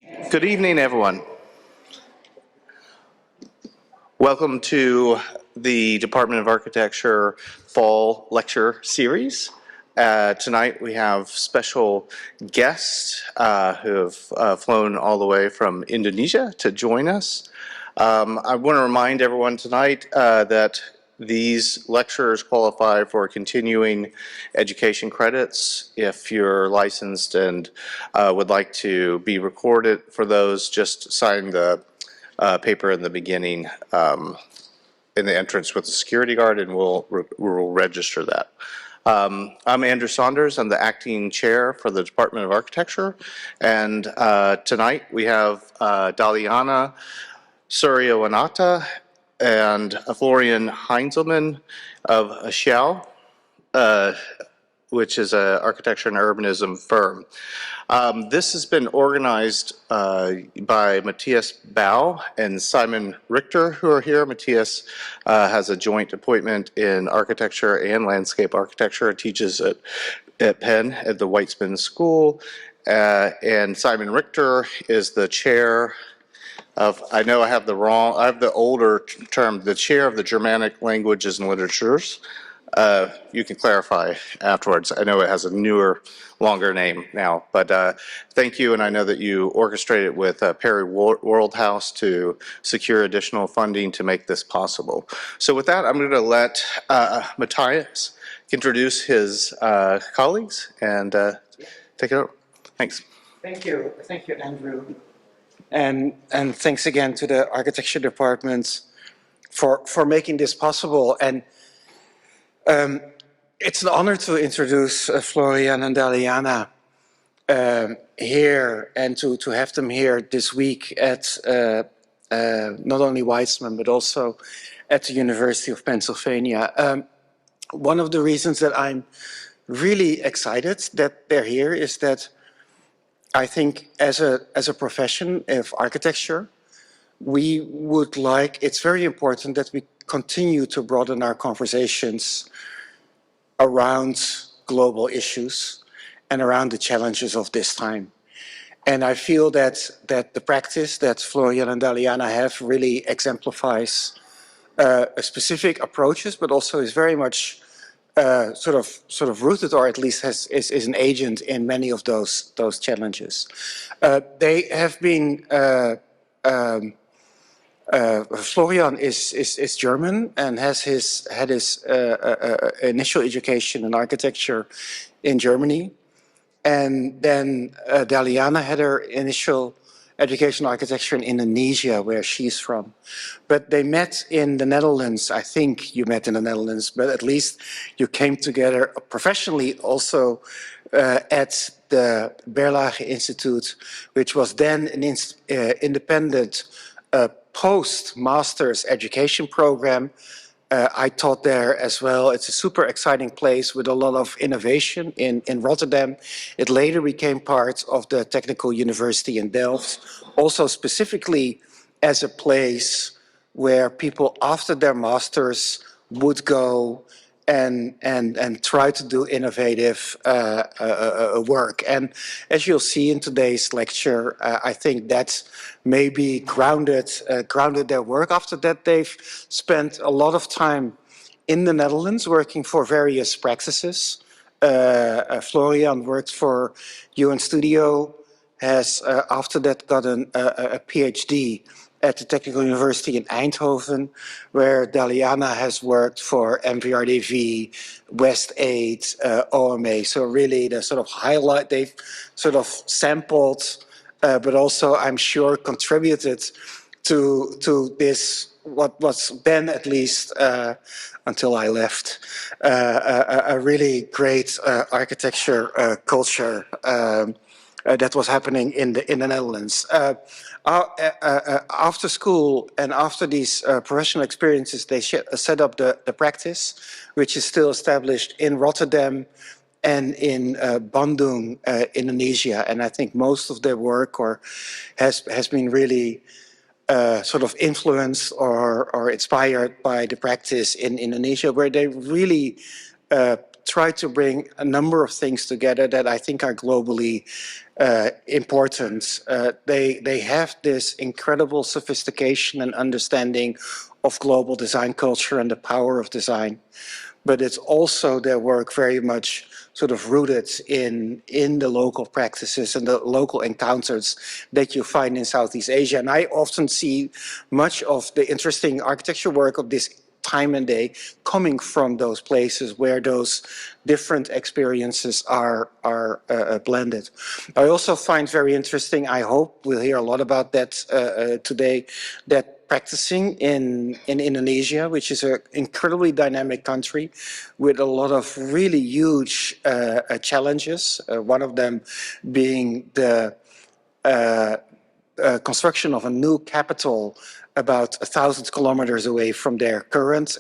Good evening, everyone. Welcome to the Department of Architecture Fall Lecture Series. Tonight we have special guests who have flown all the way from Indonesia to join us. I want to remind everyone tonight that these lectures qualify for continuing education credits. If you're licensed and would like to be recorded for those, just sign the paper in the beginning in the entrance with the security guard, and we'll register that. I'm Andrew Saunders. I'm the acting chair for the Department of Architecture, and tonight we have Daliana Suryawinata and Florian Heinzelmann of SHAU, which is an architecture and urbanism firm. This has been organized by Matthias Bau and Simon Richter, who are here. Matthias has a joint appointment in architecture and landscape architecture, teaches at Penn at the Weitzman School, and Simon Richter is the chair of, I know I have the older term, the chair of the Germanic Languages and Literatures. You can clarify afterwards. I know it has a newer, longer name now, but thank you, and I know that you orchestrated with Perry Worldhouse to secure additional funding to make this possible. So with that, I'm going to let Matthias introduce his colleagues and take it over. Thanks. Thank you, Andrew. And thanks again to the architecture department for making this possible. And it's an honor to introduce Florian and Daliana here, and to have them here this week at not only Weitzman but also at the University of Pennsylvania. One of the reasons that I'm really excited that they're here is that I think as a profession of architecture, it's very important that we continue to broaden our conversations around global issues and around the challenges of this time. And I feel that the practice that Florian and Daliana have really exemplifies specific approaches, but also is very much sort of rooted, or at least is an agent in many of those challenges. They have been. Florian is German and had his initial education in architecture in Germany, and then Daliana had her initial education in architecture in Indonesia, where she's from. But they met in the Netherlands. I think you met in the Netherlands, but at least you came together professionally also at the Berlage Institute, which was then an independent post-master's education program. I taught there as well. It's a super exciting place with a lot of innovation in Rotterdam. It later became part of the Technical University in Delft, also specifically as a place where people after their masters would go and try to do innovative work. And as you'll see in today's lecture, I think that's maybe grounded their work. After that, they've spent a lot of time in the Netherlands working for various practices. Florian worked for UN Studio, has after that got a PhD at the Technical University in Eindhoven, where Daliana has worked for MVRDV, West Aid, OMA. So really the sort of highlight, they've sort of sampled, but also I'm sure contributed to this, what was then at least until I left, a really great architecture culture that was happening in the Netherlands. After school and after these professional experiences, they set up the practice, which is still established in Rotterdam and in Bandung, Indonesia. And I think most of their work has been really sort of influenced or inspired by the practice in Indonesia, where they really try to bring a number of things together that I think are globally important. They have this incredible sophistication and understanding of global design culture and the power of design, but it's also their work very much sort of rooted in the local practices and the local encounters that you find in Southeast Asia. And I often see much of the interesting architecture work of this time and day coming from those places where those different experiences are blended. I also find very interesting, I hope we'll hear a lot about that today, that practicing in Indonesia, which is an incredibly dynamic country with a lot of really huge challenges, one of them being the construction of a new capital about 1,000 kilometers away from their current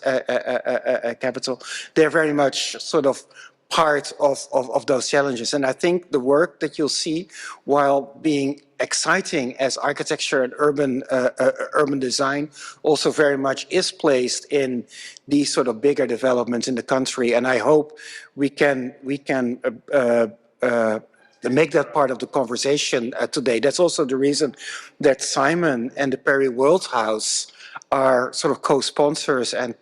capital. They're very much sort of part of those challenges. And I think the work that you'll see, while being exciting as architecture and urban design, also very much is placed in these sort of bigger developments in the country. And I hope we can make that part of the conversation today. That's also the reason that Simon and the Perry World House are sort of co-sponsors and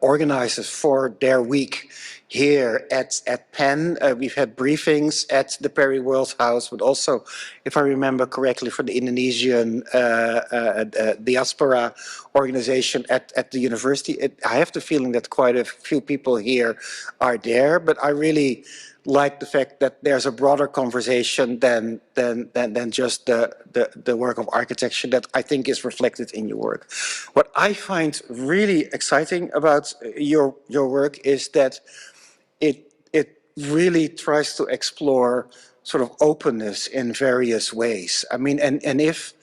organizers for their week here at Penn. We've had briefings at the Perry World House, but also, if I remember correctly, for the Indonesian diaspora organization at the university. I have the feeling that quite a few people here are there, but I really like the fact that there's a broader conversation than just the work of architecture that I think is reflected in your work. What I find really exciting about your work is that it really tries to explore sort of openness in various ways. I mean, and if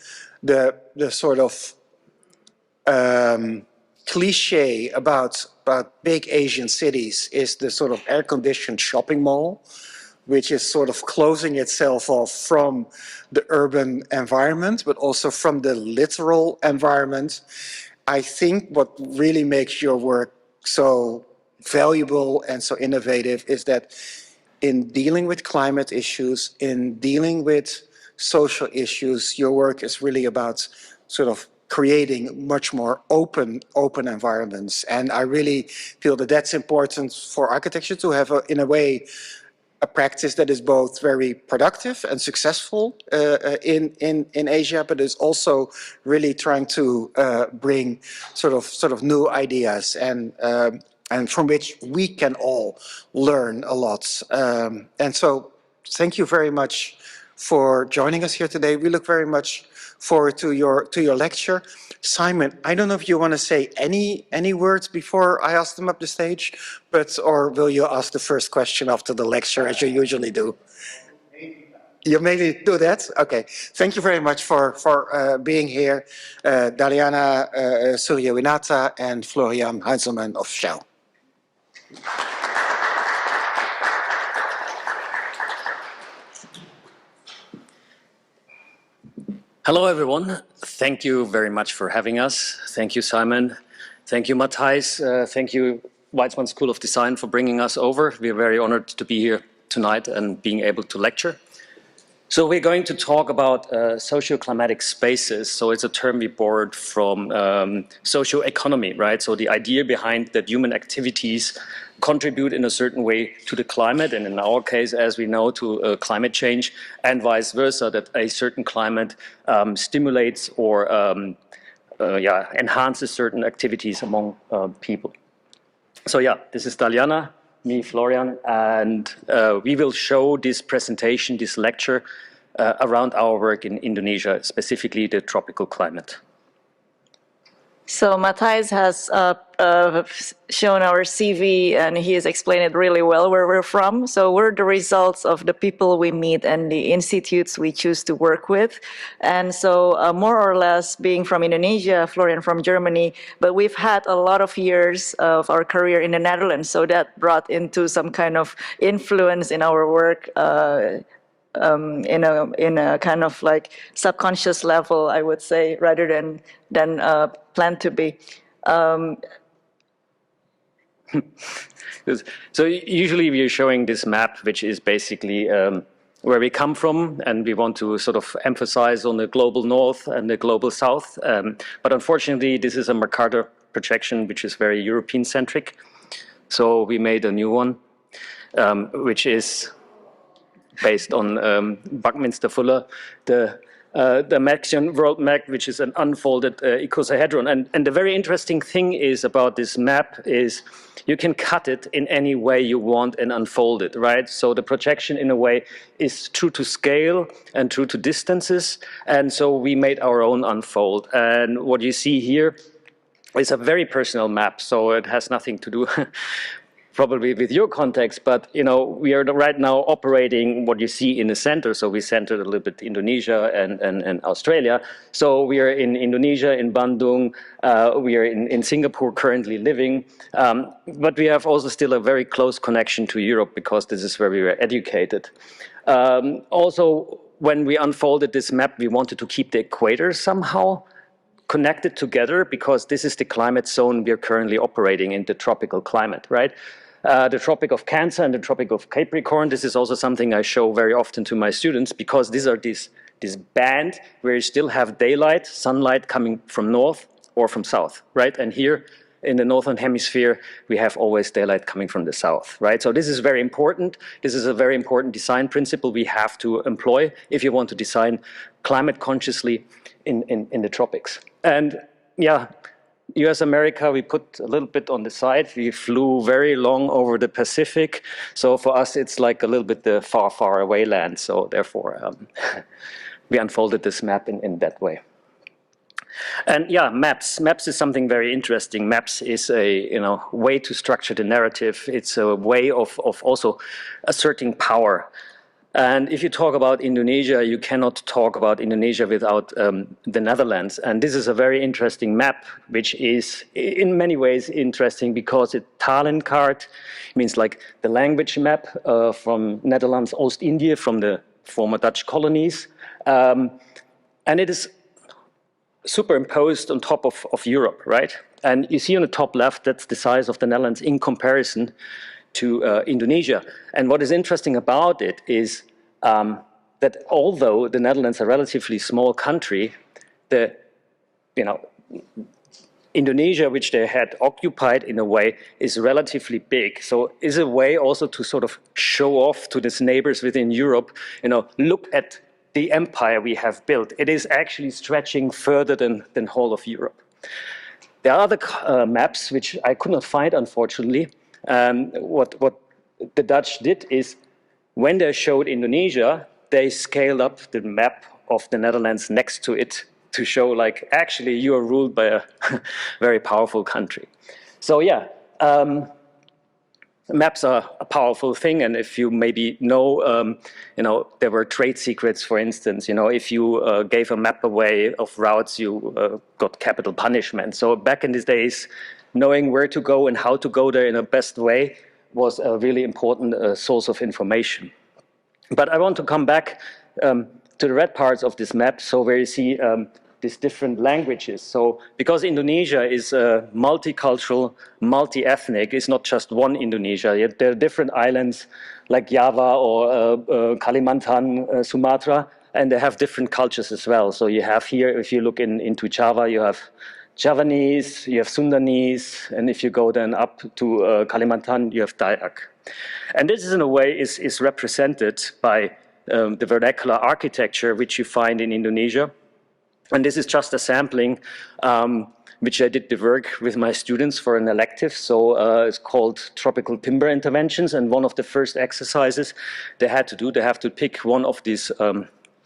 the sort of cliche about big Asian cities is the sort of air-conditioned shopping mall, which is sort of closing itself off from the urban environment, but also from the literal environment. I think what really makes your work so valuable and so innovative is that in dealing with climate issues, in dealing with social issues, your work is really about sort of creating much more open environments. And I really feel that that's important for architecture to have, in a way, a practice that is both very productive and successful in Asia, but is also really trying to bring sort of new ideas and from which we can all learn a lot. And so, thank you very much for joining us here today. We look very much forward to your lecture. Simon, I don't know if you want to say any words before I ask them up the stage, or will you ask the first question after the lecture as you usually do? You maybe do that? Okay. Thank you very much for being here, Daliana Suryawinata and Florian Heinzelmann of SHAU. Hello, everyone. Thank you very much for having us. Thank you, Simon. Thank you, Matthijs. Thank you, Weitzman School of Design, for bringing us over. We are very honored to be here tonight and being able to lecture. So we're going to talk about socio-climatic spaces. So it's a term we borrowed from socio-economy, right? So the idea behind that human activities contribute in a certain way to the climate, and in our case, as we know, to climate change, and vice versa, that a certain climate stimulates or enhances certain activities among people. So yeah, this is Daliana, me, Florian, and we will show this presentation, this lecture, around our work in Indonesia, specifically the tropical climate. So Matthijs has shown our CV, and he has explained it really well where we're from. So we're the results of the people we meet and the institutes we choose to work with. And so more or less being from Indonesia, Florian from Germany, but we've had a lot of years of our career in the Netherlands. So that brought into some kind of influence in our work in a kind of like subconscious level, I would say, rather than planned to be. So usually we are showing this map, which is basically where we come from, and we want to sort of emphasize on the global north and the global south. But unfortunately, this is a Mercator projection, which is very European-centric. So we made a new one, which is based on Buckminster Fuller, the Maxion world map, which is an unfolded icosahedron. And the very interesting thing is about this map is you can cut it in any way you want and unfold it, right? So the projection in a way is true to scale and true to distances. And so we made our own unfold. And what you see here is a very personal map. So it has nothing to do probably with your context, but we are right now operating what you see in the center. So we centered a little bit Indonesia and Australia. So we are in Indonesia, in Bandung. We are in Singapore currently living. But we have also still a very close connection to Europe because this is where we were educated. Also, when we unfolded this map, we wanted to keep the equator somehow connected together because this is the climate zone we are currently operating in, the tropical climate, right? The Tropic of Cancer and the Tropic of Capricorn. This is also something I show very often to my students because these are this band where you still have daylight, sunlight coming from north or from south, right? And here in the northern hemisphere, we have always daylight coming from the south, right? So this is very important. This is a very important design principle we have to employ if you want to design climate consciously in the tropics. And yeah, US America, we put a little bit on the side. We flew very long over the Pacific. So for us, it's like a little bit the far, far away land. So therefore, we unfolded this map in that way. And yeah, maps. Maps is something very interesting. Maps is a way to structure the narrative. It's a way of also asserting power. And if you talk about Indonesia, you cannot talk about Indonesia without the Netherlands. And this is a very interesting map, which is in many ways interesting because it talenkaart means like the language map from Netherlands, Oost-Indië, from the former Dutch colonies. And it is superimposed on top of Europe, right? And you see on the top left, that's the size of the Netherlands in comparison to Indonesia. And what is interesting about it is that although the Netherlands is a relatively small country, Indonesia, which they had occupied in a way, is relatively big. So is a way also to sort of show off to these neighbors within Europe, look at the empire we have built. It is actually stretching further than whole of Europe. There are other maps, which I could not find, unfortunately. What the Dutch did is, when they showed Indonesia, they scaled up the map of the Netherlands next to it to show, like, actually, you are ruled by a very powerful country. So yeah, maps are a powerful thing, and if you maybe know, there were trade secrets, for instance. If you gave a map away of routes, you got capital punishment. So back in these days, knowing where to go and how to go there in the best way was a really important source of information. But I want to come back to the red parts of this map, so where you see these different languages. So because Indonesia is multicultural, multi-ethnic, it's not just one Indonesia. There are different islands like Java or Kalimantan, Sumatra, and they have different cultures as well. So you have here, if you look into Java, you have Javanese, you have Sundanese, and if you go then up to Kalimantan, you have Dayak. And this is in a way is represented by the vernacular architecture which you find in Indonesia. And this is just a sampling which I did the work with my students for an elective. So it's called Tropical Timber Interventions. And one of the first exercises they had to do, they have to pick one of these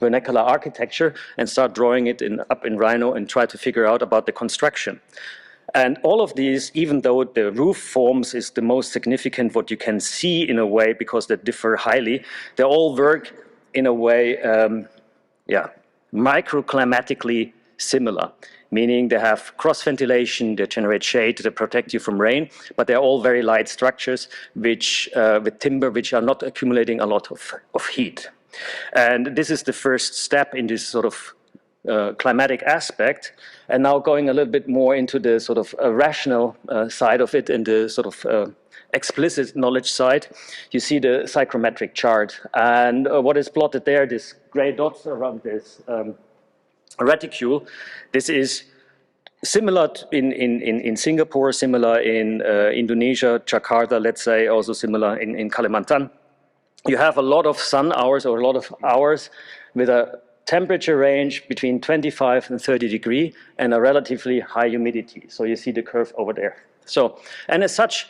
vernacular architecture and start drawing it up in Rhino and try to figure out about the construction. And all of these, even though the roof forms is the most significant, what you can see in a way, because they differ highly, they all work in a way, microclimatically similar, meaning they have cross ventilation, they generate shade, they protect you from rain, but they're all very light structures which, with timber, which are not accumulating a lot of heat. And this is the first step in this sort of climatic aspect, and now going a little bit more into the sort of rational side of it and the sort of explicit knowledge side, you see the psychrometric chart. And what is plotted there, this gray dots around this reticule, this is similar in Singapore, similar in Indonesia, Jakarta, let's say, also similar in Kalimantan. You have a lot of sun hours or a lot of hours with a temperature range between 25 and 30 degrees and a relatively high humidity. So you see the curve over there. So, and as such,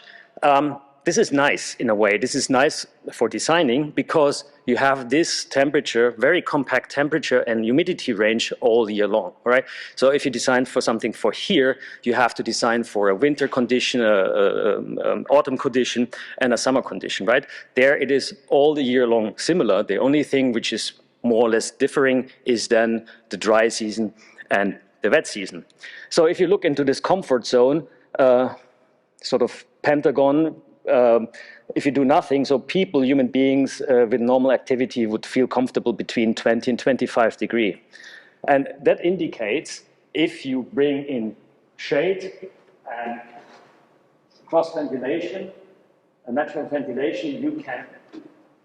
this is nice in a way. This is nice for designing because you have this temperature, very compact temperature and humidity range all year long, right? So if you design for something for here, you have to design for a winter condition, autumn condition, and a summer condition, right? There it is all the year long similar. The only thing which is more or less differing is then the dry season and the wet season. So if you look into this comfort zone, sort of pentagon, if you do nothing, so people, human beings with normal activity would feel comfortable between 20 and 25 degrees. And that indicates if you bring in shade and cross ventilation, a natural ventilation, you can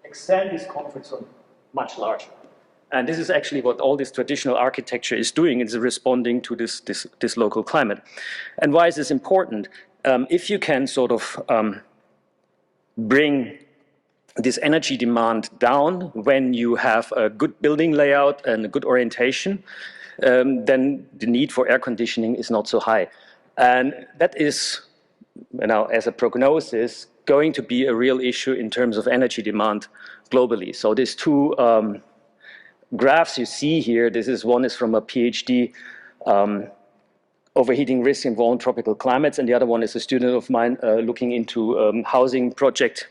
extend this comfort zone much larger. And this is actually what all this traditional architecture is doing, is responding to this local climate. And why is this important? If you can sort of bring this energy demand down when you have a good building layout and a good orientation, then the need for air conditioning is not so high. And that is, you know, as a prognosis, going to be a real issue in terms of energy demand globally. So these two graphs you see here, one is from a PhD, overheating risk in warm tropical climates, and the other one is a student of mine looking into housing project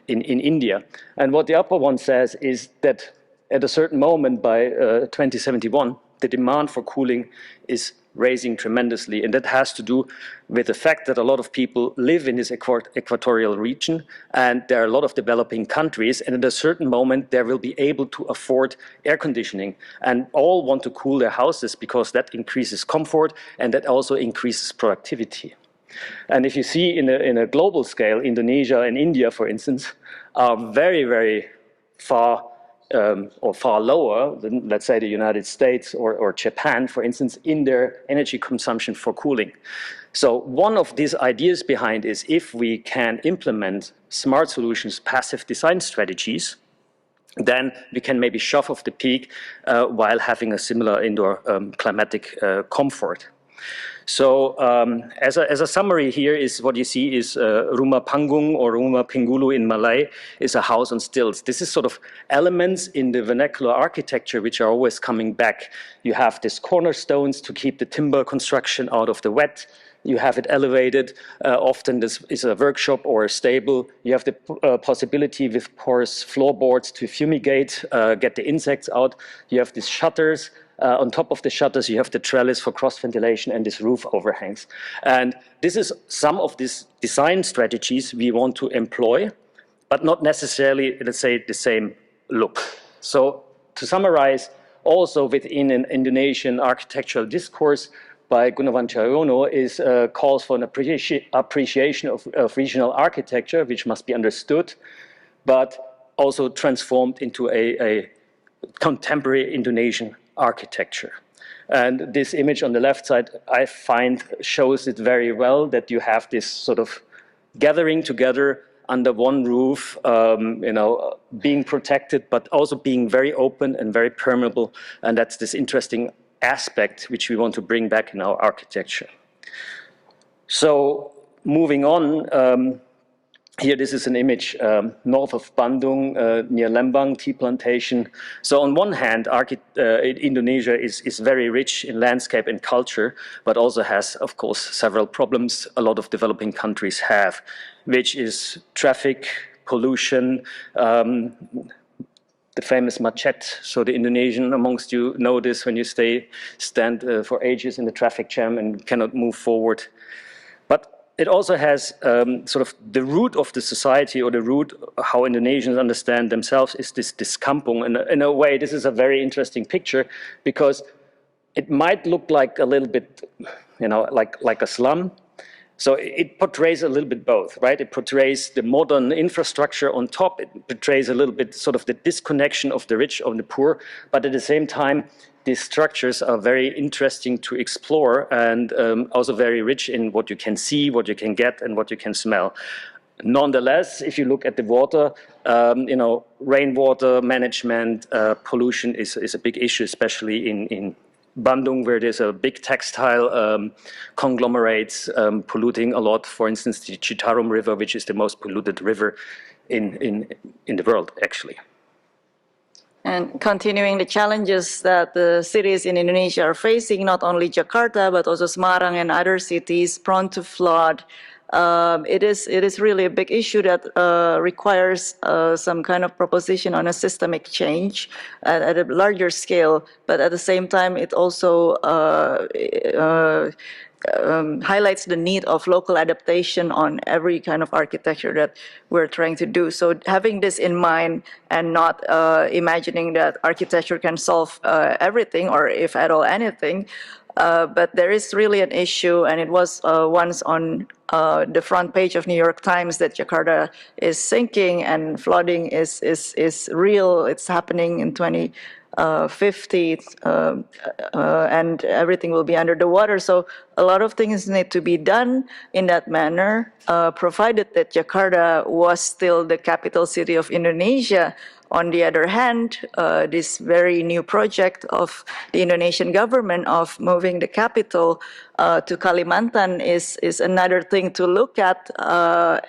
in India. And what the upper one says is that at a certain moment by 2071, the demand for cooling is raising tremendously, and that has to do with the fact that a lot of people live in this equatorial region, and there are a lot of developing countries, and at a certain moment they will be able to afford air conditioning, and all want to cool their houses because that increases comfort and that also increases productivity. And if you see in a global scale, Indonesia and India, for instance, are very, very far or far lower than, let's say, the United States or Japan, for instance, in their energy consumption for cooling. So one of these ideas behind is if we can implement smart solutions, passive design strategies, then we can maybe shove off the peak while having a similar indoor climatic comfort. So as a summary here is what you see is Rumah Panggung or Rumah Pinggulu in Malay is a house on stilts. This is sort of elements in the vernacular architecture which are always coming back. You have these cornerstones to keep the timber construction out of the wet. You have it elevated. Often this is a workshop or a stable. You have the possibility with porous floorboards to fumigate, get the insects out. You have these shutters. On top of the shutters, you have the trellis for cross ventilation and this roof overhangs. And this is some of these design strategies we want to employ, but not necessarily, let's say, the same look. So to summarize, also within an Indonesian architectural discourse by Gunawan Charyono is calls for an appreciation of regional architecture, which must be understood, but also transformed into a contemporary Indonesian architecture. And this image on the left side, I find, shows it very well, that you have this sort of gathering together under one roof, being protected, but also being very open and very permeable. And that's this interesting aspect which we want to bring back in our architecture. So moving on, here, this is an image north of Bandung, near Lembang tea plantation. So on one hand, Indonesia is very rich in landscape and culture, but also has, of course, several problems a lot of developing countries have, which is traffic, pollution, the famous macet. So the Indonesian amongst you know this when you stand for ages in the traffic jam and cannot move forward. But it also has sort of the root of the society, or the root how Indonesians understand themselves, is this kampung. And in a way, this is a very interesting picture, because it might look like a little bit, like a slum. So it portrays a little bit both, right? It portrays the modern infrastructure on top. It portrays a little bit sort of the disconnection of the rich and the poor. But at the same time, these structures are very interesting to explore and also very rich in what you can see, what you can get, and what you can smell. Nonetheless, if you look at the water, rainwater management, pollution is a big issue, especially in Bandung, where there's a big textile conglomerates polluting a lot. For instance, the Citarum River, which is the most polluted river in the world, actually. And continuing the challenges that the cities in Indonesia are facing, not only Jakarta, but also Semarang and other cities prone to flood. It is really a big issue that requires some kind of proposition on a systemic change at a larger scale. But at the same time, it also highlights the need of local adaptation on every kind of architecture that we're trying to do. So having this in mind and not imagining that architecture can solve everything, or if at all anything, but there is really an issue, and it was once on the front page of New York Times that Jakarta is sinking and flooding is real. It's happening in 2050, and everything will be under the water. So a lot of things need to be done in that manner, provided that Jakarta was still the capital city of Indonesia. On the other hand, this very new project of the Indonesian government of moving the capital to Kalimantan is another thing to look at.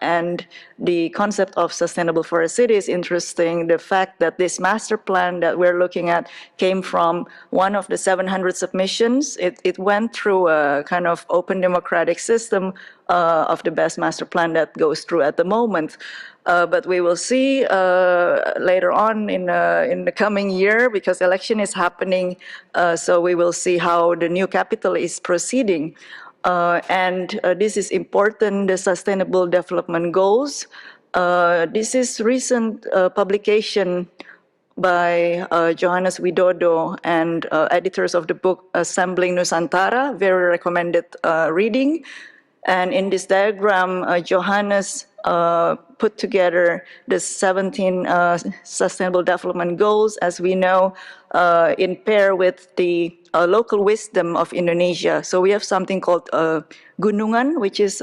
And the concept of sustainable forest city is interesting. The fact that this master plan that we're looking at came from one of the 700 submissions. It went through a kind of open democratic system of the best master plan that goes through at the moment. But we will see later on in the coming year, because election is happening, so we will see how the new capital is proceeding. And this is important, the Sustainable Development Goals. This is recent publication by Johannes Widodo and editors of the book Assembling Nusantara, very recommended reading. And in this diagram, Johannes put together the 17 Sustainable Development Goals, as we know, in pair with the local wisdom of Indonesia. So we have something called gunungan, which is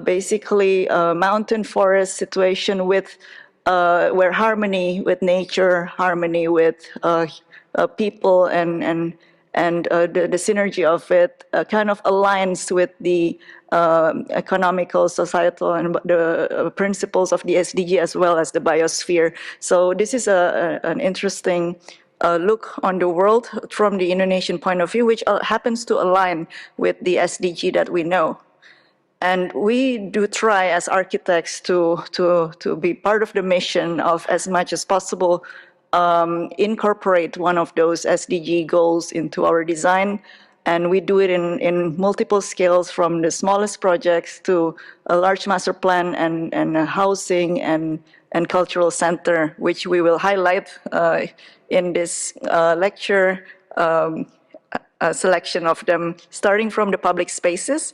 basically a mountain forest situation with where harmony with nature, harmony with people, and the synergy of it kind of aligns with the economical, societal, and the principles of the SDG as well as the biosphere. So this is an interesting look on the world from the Indonesian point of view, which happens to align with the SDG that we know. And we do try as architects to be part of the mission of, as much as possible, incorporate one of those SDG goals into our design. And we do it in multiple scales, from the smallest projects to a large master plan and a housing and cultural center, which we will highlight in this lecture, a selection of them, starting from the public spaces.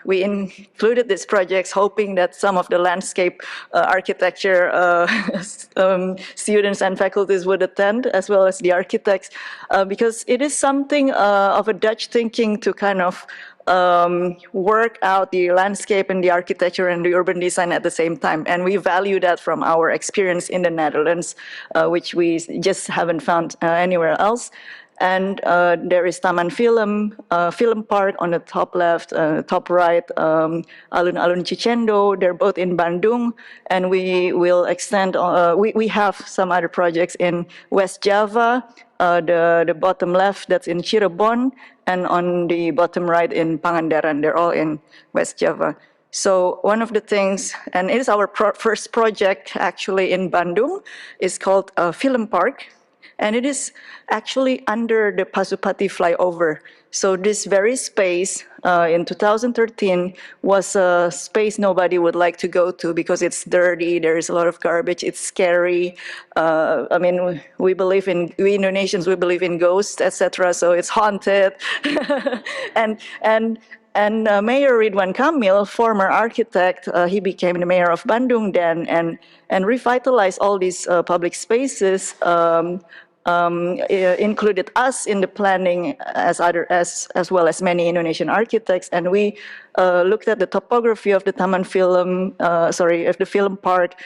We included these projects hoping that some of the landscape architecture students and faculties would attend, as well as the architects, because it is something of a Dutch thinking to kind of work out the landscape and the architecture and the urban design at the same time. And we value that from our experience in the Netherlands, which we just haven't found anywhere else. And there is Taman Film Park on the top left, top right, Alun-Alun Cicendo. They're both in Bandung, and we will extend. We have some other projects in West Java. The bottom left, that's in Cirebon, and on the bottom right in Pangandaran. They're all in West Java. So one of the things, and it is our first project actually in Bandung, is called Film Park. And it is actually under the Pasupati flyover. So this very space in 2013 was a space nobody would like to go to because it's dirty, there is a lot of garbage, it's scary. I mean, we Indonesians, we believe in ghosts, etc. So it's haunted. and Mayor Ridwan Kamil, former architect, he became the mayor of Bandung then, and revitalized all these public spaces. Included us in the planning as well as many Indonesian architects, and we looked at the topography of the of the film park,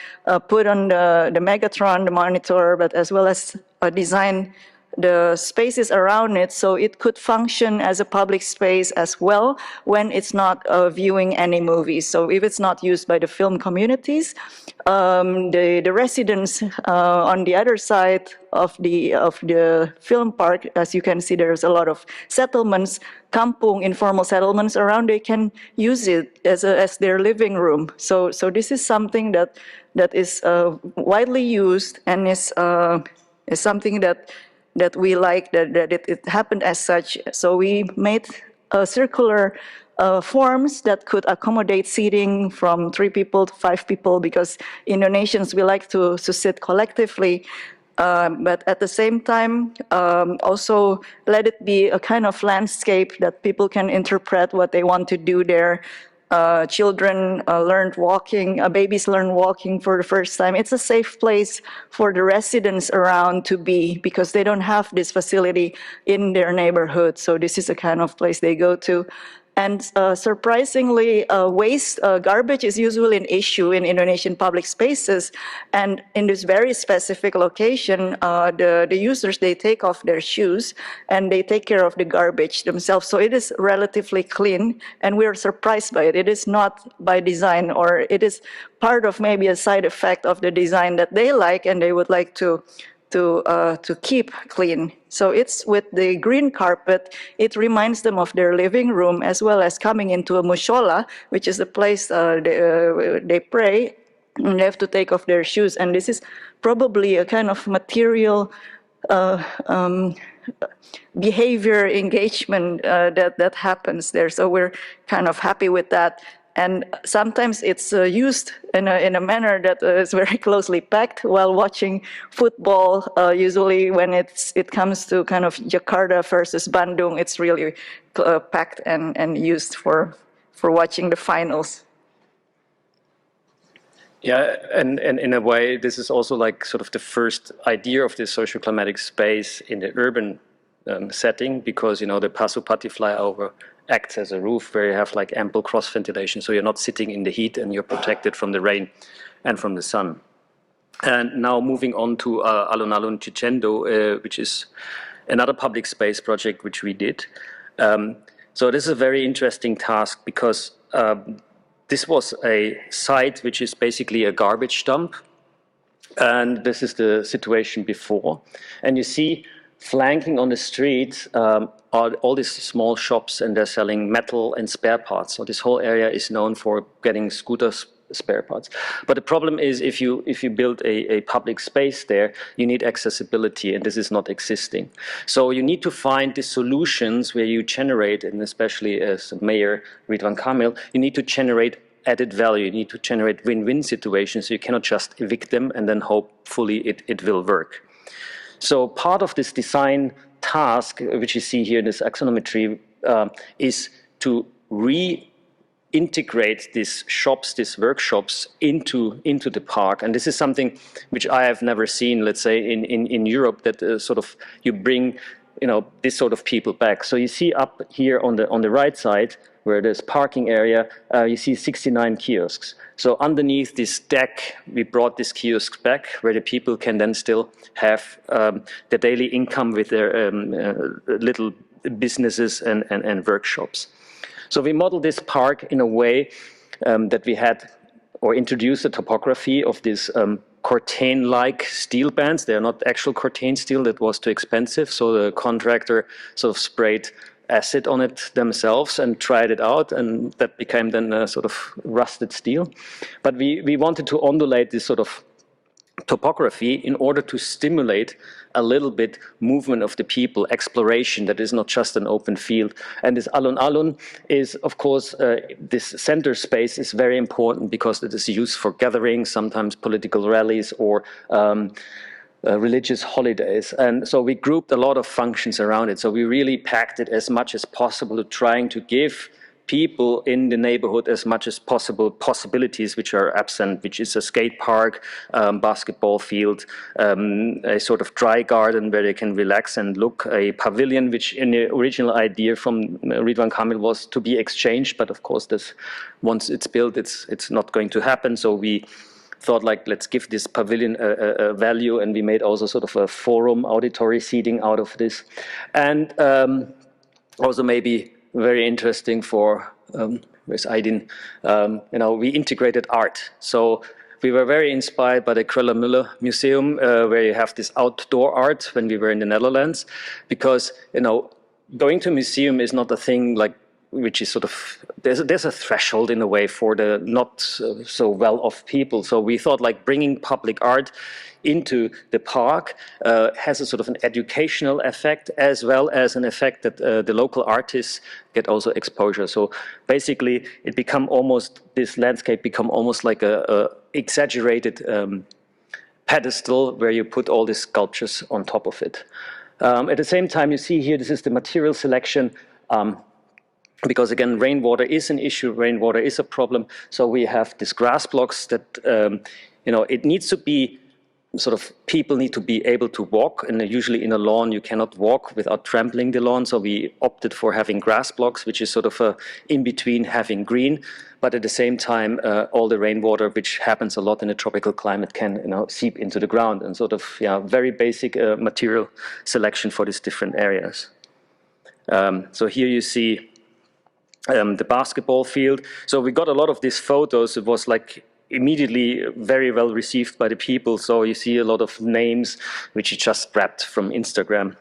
put on the Megatron, the monitor, but as well as design the spaces around it so it could function as a public space as well when it's not viewing any movies. So if it's not used by the film communities, the residents on the other side of the film park, as you can see, there's a lot of settlements, kampung, informal settlements around. They can use it as their living room. So this is something that is widely used and is something that we like, that it happened as such. So we made circular forms that could accommodate seating from 3 people to 5 people, because Indonesians, we like to sit collectively. But at the same time, also let it be a kind of landscape that people can interpret what they want to do there. Children learned walking, babies learn walking for the first time. It's a safe place for the residents around to be because they don't have this facility in their neighborhood. So this is a kind of place they go to. And surprisingly, garbage is usually an issue in Indonesian public spaces. And in this very specific location, the users, they take off their shoes and they take care of the garbage themselves. So it is relatively clean, and we're surprised by it. It is not by design, or it is part of maybe a side effect of the design that they like and they would like to keep clean. So it's with the green carpet, it reminds them of their living room, as well as coming into a mushola, which is the place they pray, and they have to take off their shoes. And this is probably a kind of material behavior engagement that happens there. So we're kind of happy with that. And sometimes it's used in a manner that is very closely packed while watching football. Usually when it comes to kind of Jakarta versus Bandung, it's really packed and used for watching the finals. Yeah, and in a way, this is also like sort of the first idea of this socio-climatic space in the urban setting, because, you know, the Pasupati flyover acts as a roof where you have like ample cross ventilation, so you're not sitting in the heat and you're protected from the rain and from the sun. And now moving on to Alun-Alun Cicendo, which is another public space project which we did. So this is a very interesting task because this was a site which is basically a garbage dump, and this is the situation before. And you see flanking on the street are all these small shops, and they're selling metal and spare parts. So this whole area is known for getting scooter spare parts. But the problem is, if you build a public space there, you need accessibility, and this is not existing. So you need to find the solutions where you generate, and especially as Mayor Ridwan Kamil, you need to generate added value. You need to generate win-win situations. So you cannot just evict them and then hopefully it will work. So part of this design task, which you see here in this axonometry, is to reintegrate these shops, these workshops into the park. And this is something which I have never seen, let's say, in Europe, that sort of you bring, you know, this sort of people back. So you see up here on the right side, where there's parking area, you see 69 kiosks. So underneath this deck, we brought these kiosks back, where the people can then still have their daily income with their little businesses and workshops. So we modeled this park in a way that we had, or introduced the topography of this cortain-like steel bands. They are not actual cortain steel, that was too expensive, so the contractor sort of sprayed acid on it themselves and tried it out, and that became then a sort of rusted steel. But we wanted to ondulate this sort of topography in order to stimulate a little bit movement of the people, exploration that is not just an open field. And this alun-alun is, of course, this center space is very important because it is used for gatherings, sometimes political rallies or religious holidays. And so we grouped a lot of functions around it. So we really packed it as much as possible to trying to give people in the neighborhood as much as possible possibilities which are absent, which is a skate park, basketball field, a sort of dry garden where they can relax and look, a pavilion, which in the original idea from Ridwan Kamil was to be exchanged, but of course this, once it's built, it's not going to happen. So we thought, like, let's give this pavilion a value, and we made also sort of a forum, auditory seating out of this. And also maybe very interesting for with Aydin, we integrated art. So we were very inspired by the Kröller-Müller Museum, where you have this outdoor art when we were in the Netherlands, because going to a museum is not a thing like which is sort of, there's a threshold in a way for the not so well-off people. So we thought like bringing public art into the park has a sort of an educational effect, as well as an effect that the local artists get also exposure. So basically it become almost, this landscape become almost like a exaggerated pedestal where you put all these sculptures on top of it. At the same time, you see here, this is the material selection. Because again, rainwater is an issue, rainwater is a problem. So we have these grass blocks that, it needs to be sort of, people need to be able to walk, and usually in a lawn you cannot walk without trampling the lawn. So we opted for having grass blocks, which is sort of in between having green, but at the same time, all the rainwater, which happens a lot in a tropical climate, can seep into the ground, and sort of, very basic material selection for these different areas. So here you see the basketball field. So we got a lot of these photos. It was like immediately very well received by the people. So you see a lot of names which you just grabbed from Instagram.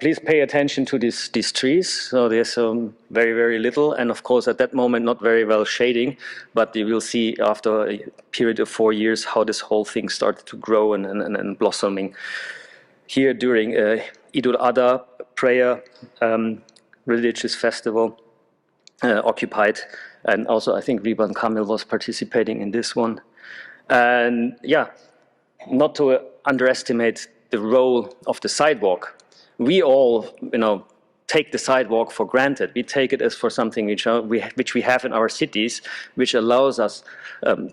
Please pay attention to these trees. So there's very, very little. And of course, at that moment, not very well shading. But you will see after a period of 4 years how this whole thing started to grow and blossoming. Here during Eid al-Adha prayer, religious festival, occupied, and also I think Ridwan Kamil was participating in this one. And not to underestimate the role of the sidewalk. We all, take the sidewalk for granted. We take it as for something which we have in our cities, which allows us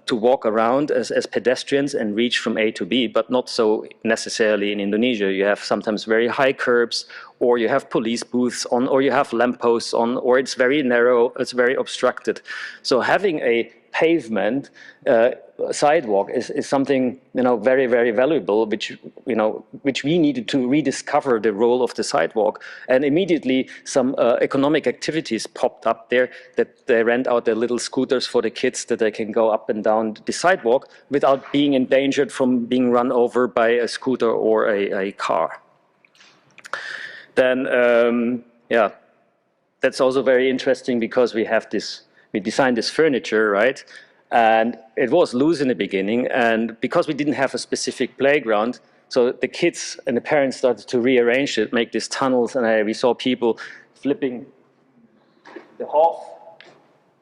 to walk around as pedestrians and reach from A to B, but not so necessarily in Indonesia. You have sometimes very high curbs, or you have police booths on, or you have lampposts on, or it's very narrow, it's very obstructed. So having a pavement sidewalk is something very, very valuable, which we needed to rediscover the role of the sidewalk. And immediately some economic activities popped up there, that they rent out their little scooters for the kids, that they can go up and down the sidewalk without being endangered from being run over by a scooter or a car. Then that's also very interesting, because we designed this furniture, right? And it was loose in the beginning, and because we didn't have a specific playground, so the kids and the parents started to rearrange it, make these tunnels, and we saw people flipping the half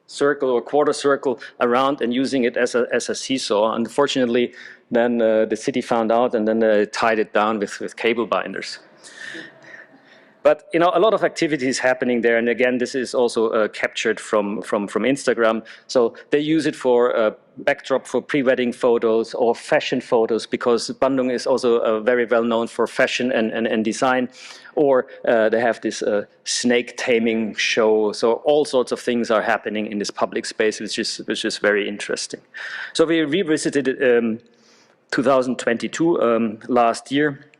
circle or quarter circle around and using it as a seesaw. Unfortunately, then the city found out, and then they tied it down with cable binders. But a lot of activities happening there, and again, this is also captured from Instagram. So they use it for a backdrop for pre-wedding photos or fashion photos, because Bandung is also very well known for fashion and design. Or they have this snake taming show. So all sorts of things are happening in this public space, which is very interesting. So we revisited it 2022 last year.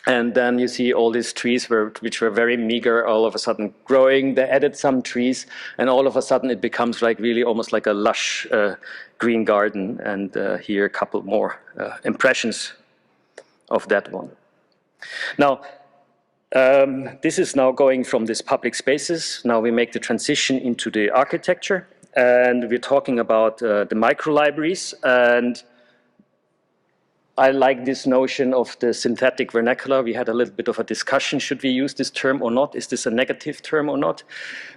And then you see all these trees which were very meager, all of a sudden growing. They added some trees, and all of a sudden it becomes like really almost like a lush green garden. And here a couple more impressions of that one. Now, this is now going from these public spaces. Now we make the transition into the architecture, and we're talking about the microlibraries. And I like this notion of the synthetic vernacular. We had a little bit of a discussion, should we use this term or not? Is this a negative term or not?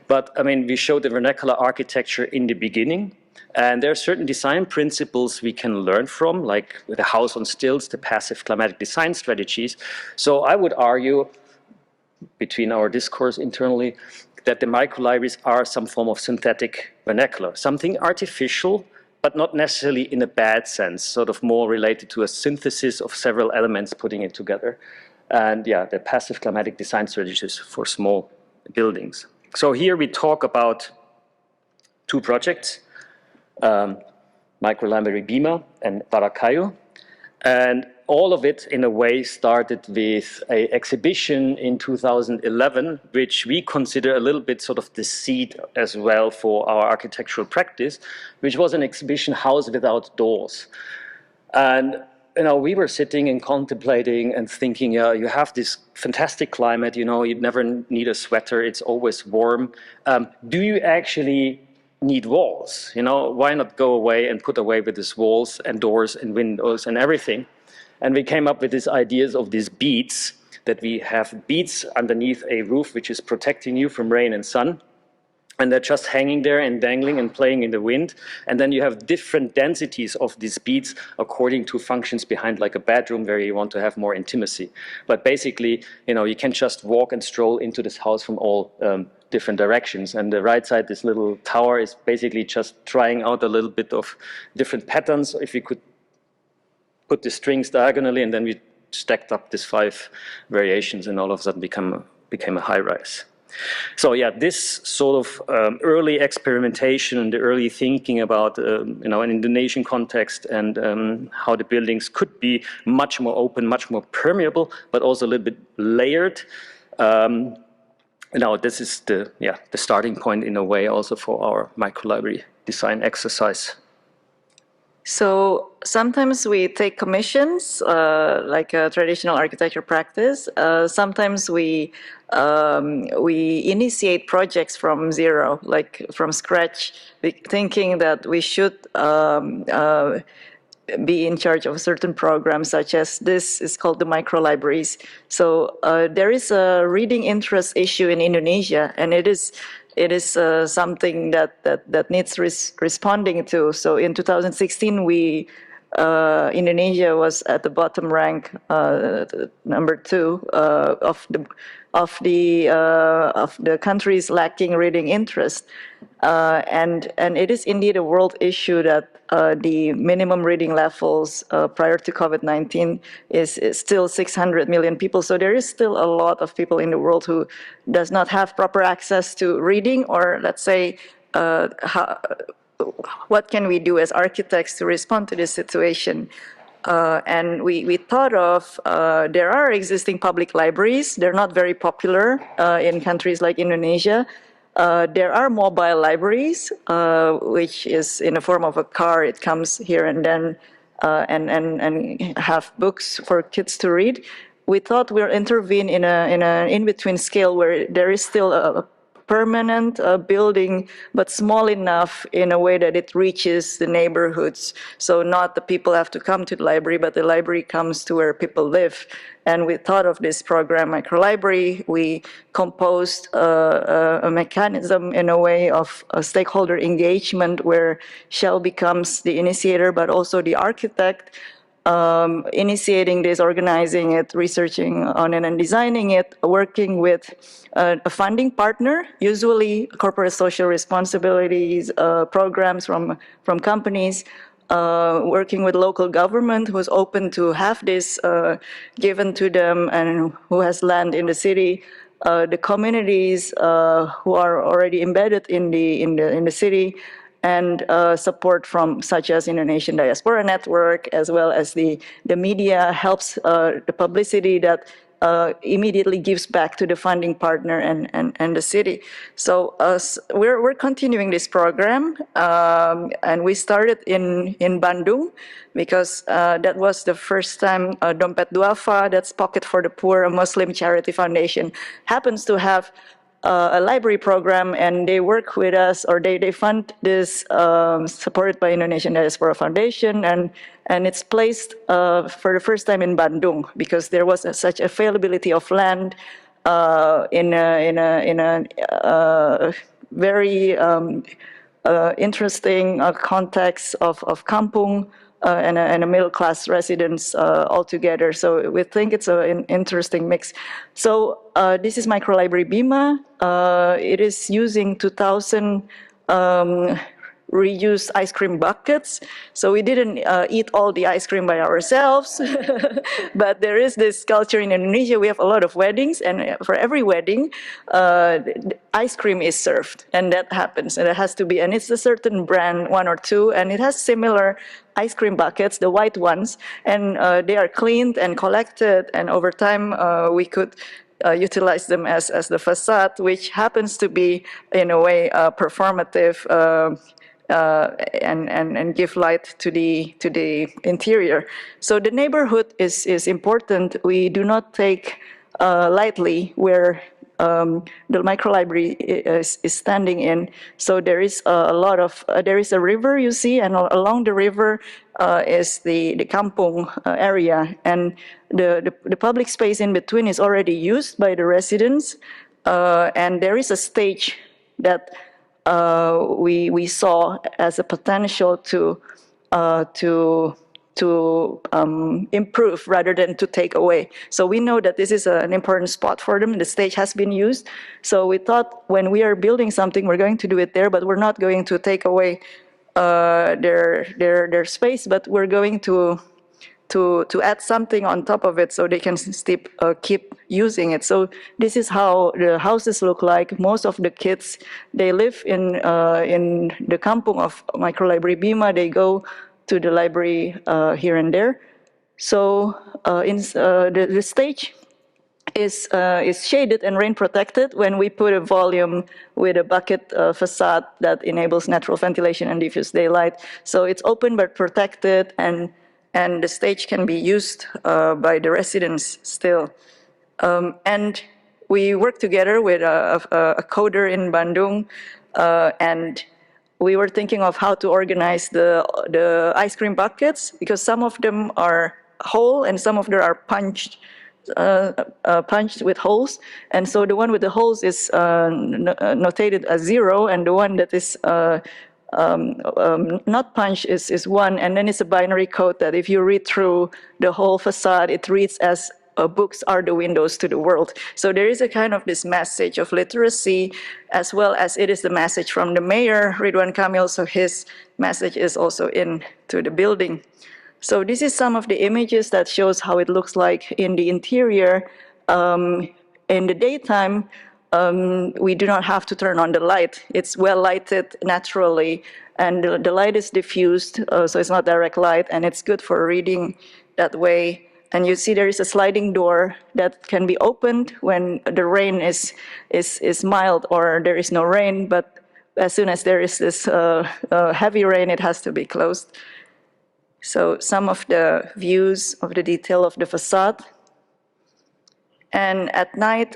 But I mean, we showed the vernacular architecture in the beginning, and there are certain design principles we can learn from, like the house on stilts, the passive climatic design strategies. So I would argue, between our discourse internally, that the microlibraries are some form of synthetic vernacular, something artificial, but not necessarily in a bad sense, sort of more related to a synthesis of several elements, putting it together. And yeah, the passive climatic design strategies for small buildings. So here we talk about two projects, microlibrary Bima and Barakayu. And all of it, in a way, started with an exhibition in 2011, which we consider a little bit sort of the seed as well for our architectural practice, which was an exhibition, House Without Doors. And we were sitting and contemplating and thinking, yeah, you have this fantastic climate, you never need a sweater, it's always warm. Do you actually need walls? Why not go away and put away with these walls and doors and windows and everything? And we came up with these ideas of these beads, that we have beads underneath a roof which is protecting you from rain and sun. And they're just hanging there and dangling and playing in the wind. And then you have different densities of these beads according to functions behind, like a bedroom where you want to have more intimacy. But basically, you can just walk and stroll into this house from all different directions. And the right side, this little tower, is basically just trying out a little bit of different patterns. If we could put the strings diagonally, and then we stacked up these 5 variations, and all of a sudden became a high-rise. So yeah, this sort of early experimentation and the early thinking about an Indonesian context and how the buildings could be much more open, much more permeable, but also a little bit layered. This is the starting point in a way also for our microlibrary design exercise. So sometimes we take commissions, like a traditional architecture practice. Sometimes we initiate projects from zero, like from scratch, thinking that we should be in charge of a certain program, such as this is called the microlibraries. So there is a reading interest issue in Indonesia, and it is something that needs responding to. So in 2016, Indonesia was at the bottom rank, number 2 of the countries lacking reading interest, and it is indeed a world issue that the minimum reading levels prior to COVID-19 is still 600 million people. So there is still a lot of people in the world who does not have proper access to reading, or let's say, what can we do as architects to respond to this situation? And we thought of, there are existing public libraries. They're not very popular in countries like Indonesia. There are mobile libraries, which is in the form of a car. It comes here and then and have books for kids to read. We thought we'll intervene in an in-between scale where there is still a permanent building, but small enough in a way that it reaches the neighborhoods. So not the people have to come to the library, but the library comes to where people live. And we thought of this program, Microlibrary. We composed a mechanism in a way of a stakeholder engagement where SHAU becomes the initiator, but also the architect, initiating this, organizing it, researching on it, and designing it, working with a funding partner, usually corporate social responsibilities programs from companies, working with local government who's open to have this given to them and who has land in the city, the communities who are already embedded in the city, and support from such as Indonesian Diaspora Network, as well as the media helps the publicity that immediately gives back to the funding partner and the city. So we're continuing this program, and we started in Bandung because that was the first time Dompet Duafa, that's Pocket for the Poor, a Muslim charity foundation, happens to have a library program, and they work with us, or they fund this, supported by Indonesian Diaspora Foundation, and it's placed for the first time in Bandung, because there was such availability of land in a very interesting context of kampung and a middle-class residents altogether. So we think it's an interesting mix. So this is microlibrary Bima. It is using 2,000 reused ice cream buckets. So we didn't eat all the ice cream by ourselves, but there is this culture in Indonesia. We have a lot of weddings, and for every wedding, ice cream is served, and that happens, and it has to be, and it's a certain brand, one or two, and it has similar ice cream buckets, the white ones, and they are cleaned and collected, and over time we could utilize them as the facade, which happens to be in a way performative. And give light to the interior. So the neighborhood is important. We do not take lightly where the microlibrary is standing in. So there is a lot of there is a river, you see, and along the river is the kampung area, and the public space in between is already used by the residents, and there is a stage that we saw as a potential to improve rather than to take away. So we know that this is an important spot for them. The stage has been used. So we thought when we are building something, we're going to do it there, but we're not going to take away their space, but we're going to add something on top of it so they can keep using it. So this is how the houses look like. Most of the kids, they live in the kampung of microlibrary Bima. They go to the library here and there. So the stage is shaded and rain protected when we put a volume with a bucket facade that enables natural ventilation and diffuse daylight. So it's open but protected, and the stage can be used by the residents still. And we work together with a coder in Bandung, and we were thinking of how to organize the ice cream buckets, because some of them are whole and some of them are punched with holes. And so the one with the holes is notated as 0, and the one that is not punched is 1, and then it's a binary code that if you read through the whole facade, it reads as books are the windows to the world. So there is a kind of this message of literacy, as well as it is the message from the mayor, Ridwan Kamil, so his message is also into the building. So this is some of the images that shows how it looks like in the interior. In the daytime, we do not have to turn on the light. It's well lighted naturally, and the light is diffused, so it's not direct light, and it's good for reading that way. And you see there is a sliding door that can be opened when the rain is mild or there is no rain, but as soon as there is this heavy rain, it has to be closed. So some of the views of the detail of the facade. And at night,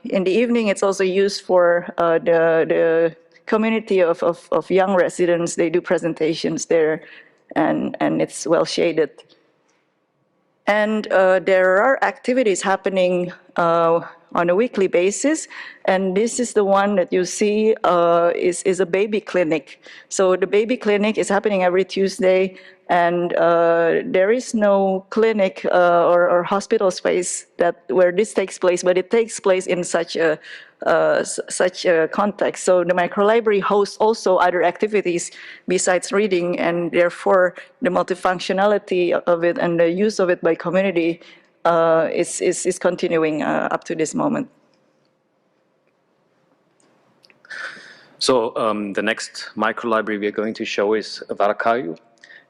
in the evening, it's also used for the community of young residents. They do presentations there, and it's well shaded. And there are activities happening on a weekly basis, and this is the one that you see is a baby clinic. So the baby clinic is happening every Tuesday, and there is no clinic or hospital space where this takes place, but it takes place in such a context. So the microlibrary hosts also other activities besides reading, and therefore the multifunctionality of it and the use of it by community is continuing up to this moment. So the next microlibrary we are going to show is Varakayu,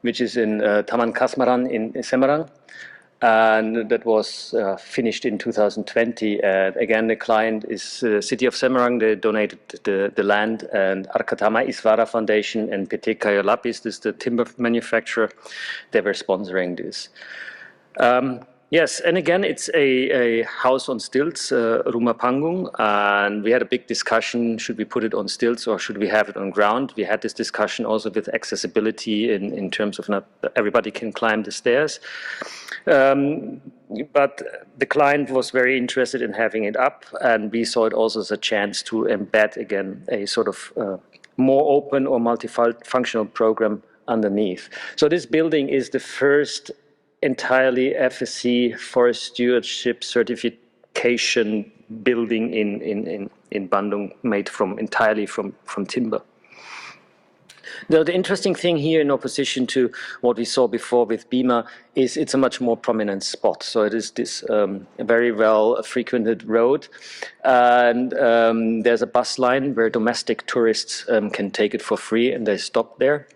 which is in Taman Kasmaran in Semarang. And that was finished in 2020. And again, the client is the city of Semarang. They donated the land, and Arkatama Isvara Foundation and PT Kayu Lapis, this is the timber manufacturer, they were sponsoring this. Yes, and again, it's a house on stilts, rumah panggung, and we had a big discussion, should we put it on stilts or should we have it on ground? We had this discussion also with accessibility in terms of not everybody can climb the stairs. But the client was very interested in having it up, and we saw it also as a chance to embed, again, a sort of more open or multifunctional program underneath. So this building is the first entirely FSC Forest Stewardship certification building in Bandung, made entirely from timber. The interesting thing here, in opposition to what we saw before with Bima, is it's a much more prominent spot. So it is this very well frequented road, and there's a bus line where domestic tourists can take it for free, and they stop there.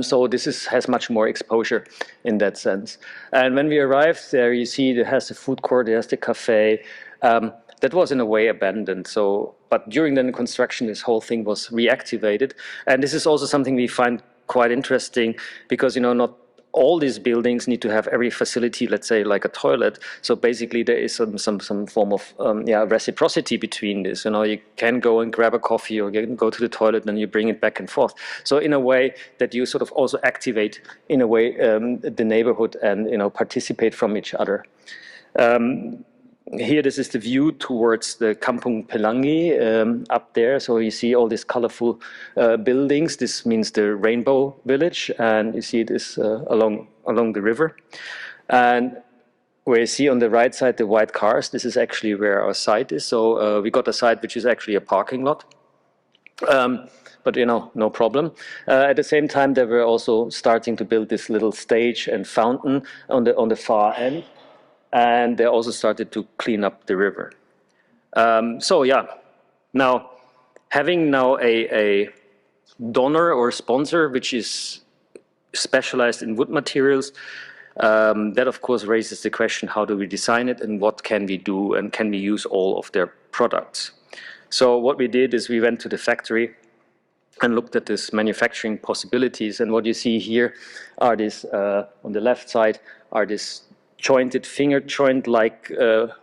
So this has much more exposure in that sense. And when we arrived there, you see it has the food court, it has the cafe. That was in a way abandoned. So, but during the construction, this whole thing was reactivated. And this is also something we find quite interesting, because, you know, not all these buildings need to have every facility, let's say, like a toilet. So basically, there is some form of reciprocity between this. You know, you can go and grab a coffee, or you can go to the toilet, and you bring it back and forth. So in a way that you sort of also activate, in a way, the neighborhood and, you know, participate from each other. Here, this is the view towards the Kampung Pelangi up there. So you see all these colorful buildings. This means the Rainbow Village, and you see this along the river. And where you see on the right side the white cars, this is actually where our site is. So we got a site which is actually a parking lot. But, you know, no problem. At the same time, they were also starting to build this little stage and fountain on the far end. And they also started to clean up the river. So yeah, now having now a donor or sponsor which is specialized in wood materials, that of course raises the question, how do we design it and what can we do, and can we use all of their products? So what we did is we went to the factory and looked at this manufacturing possibilities. And what you see here are these, on the left side, are these jointed finger joint-like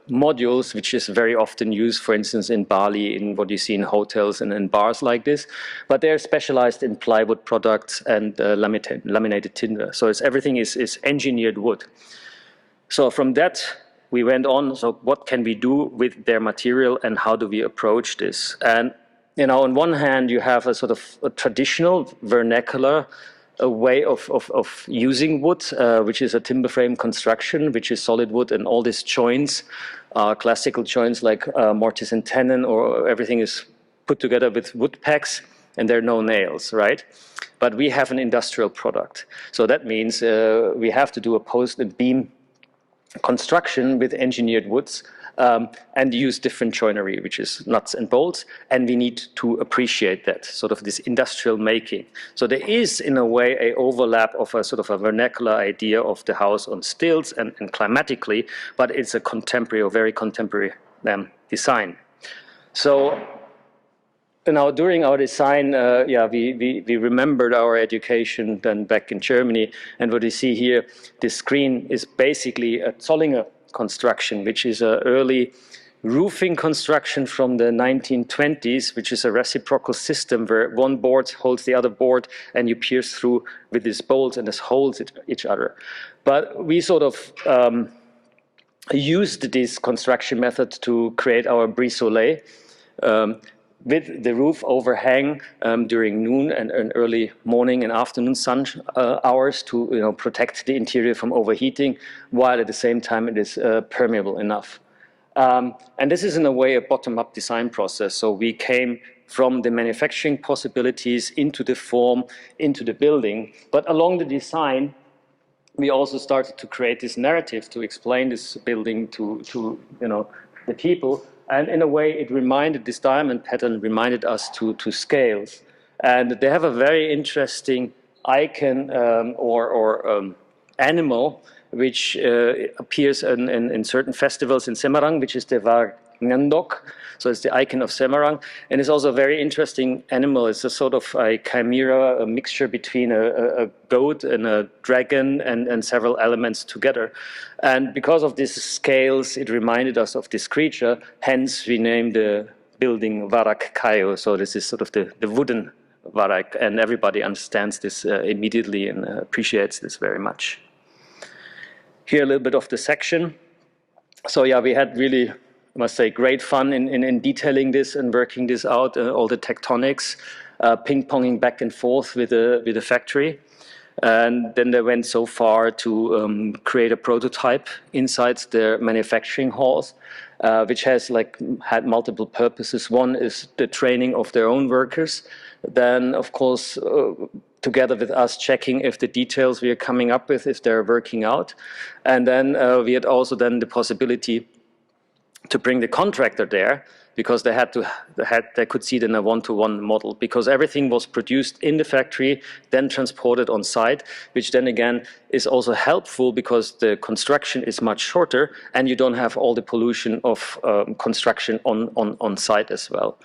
modules, which is very often used, for instance, in Bali, in what you see in hotels and in bars like this. But they're specialized in plywood products and laminated timber. So everything is engineered wood. So from that, we went on, so what can we do with their material and how do we approach this? And, you know, on one hand, you have a sort of a traditional vernacular a way of using wood, which is a timber frame construction, which is solid wood, and all these joints, classical joints like mortise and tenon, or everything is put together with wood packs, and there are no nails, right? But we have an industrial product. So that means we have to do a post and beam construction with engineered woods, and use different joinery, which is nuts and bolts, and we need to appreciate that, sort of this industrial making. So there is, in a way, an overlap of a sort of a vernacular idea of the house on stilts and climatically, but it's a contemporary or very contemporary design. So now during our design, we remembered our education then back in Germany, and what you see here, this screen is basically a Zollinger construction, which is an early roofing construction from the 1920s, which is a reciprocal system where one board holds the other board and you pierce through with these bolts and this holds each other. But we sort of used this construction method to create our brise-soleil, with the roof overhang during noon and early morning and afternoon sun hours to, you know, protect the interior from overheating, while at the same time it is permeable enough. And this is in a way a bottom-up design process. So we came from the manufacturing possibilities into the form, into the building. But along the design, we also started to create this narrative to explain this building to you know, the people. And in a way, it reminded, this diamond pattern reminded us to scales. And they have a very interesting icon or animal, which appears in certain festivals in Semarang, which is the Ngandok. So it's the icon of Semarang. And it's also a very interesting animal. It's a sort of a chimera, a mixture between a goat and a dragon and several elements together. And because of these scales, it reminded us of this creature. Hence, we named the building Warak Kayu. So this is sort of the wooden Warak. And everybody understands this immediately and appreciates this very much. Here a little bit of the section. So yeah, we had really, I must say, great fun in detailing this and working this out, all the tectonics, ping-ponging back and forth with the factory. And then they went so far to create a prototype inside their manufacturing halls, which has had multiple purposes. One is the training of their own workers. Then, of course, together with us checking if the details we are coming up with, if they're working out. And then we had also then the possibility to bring the contractor there, because they could see it in a one-to-one model, because everything was produced in the factory, then transported on site, which then again is also helpful because the construction is much shorter and you don't have all the pollution of construction on site as well.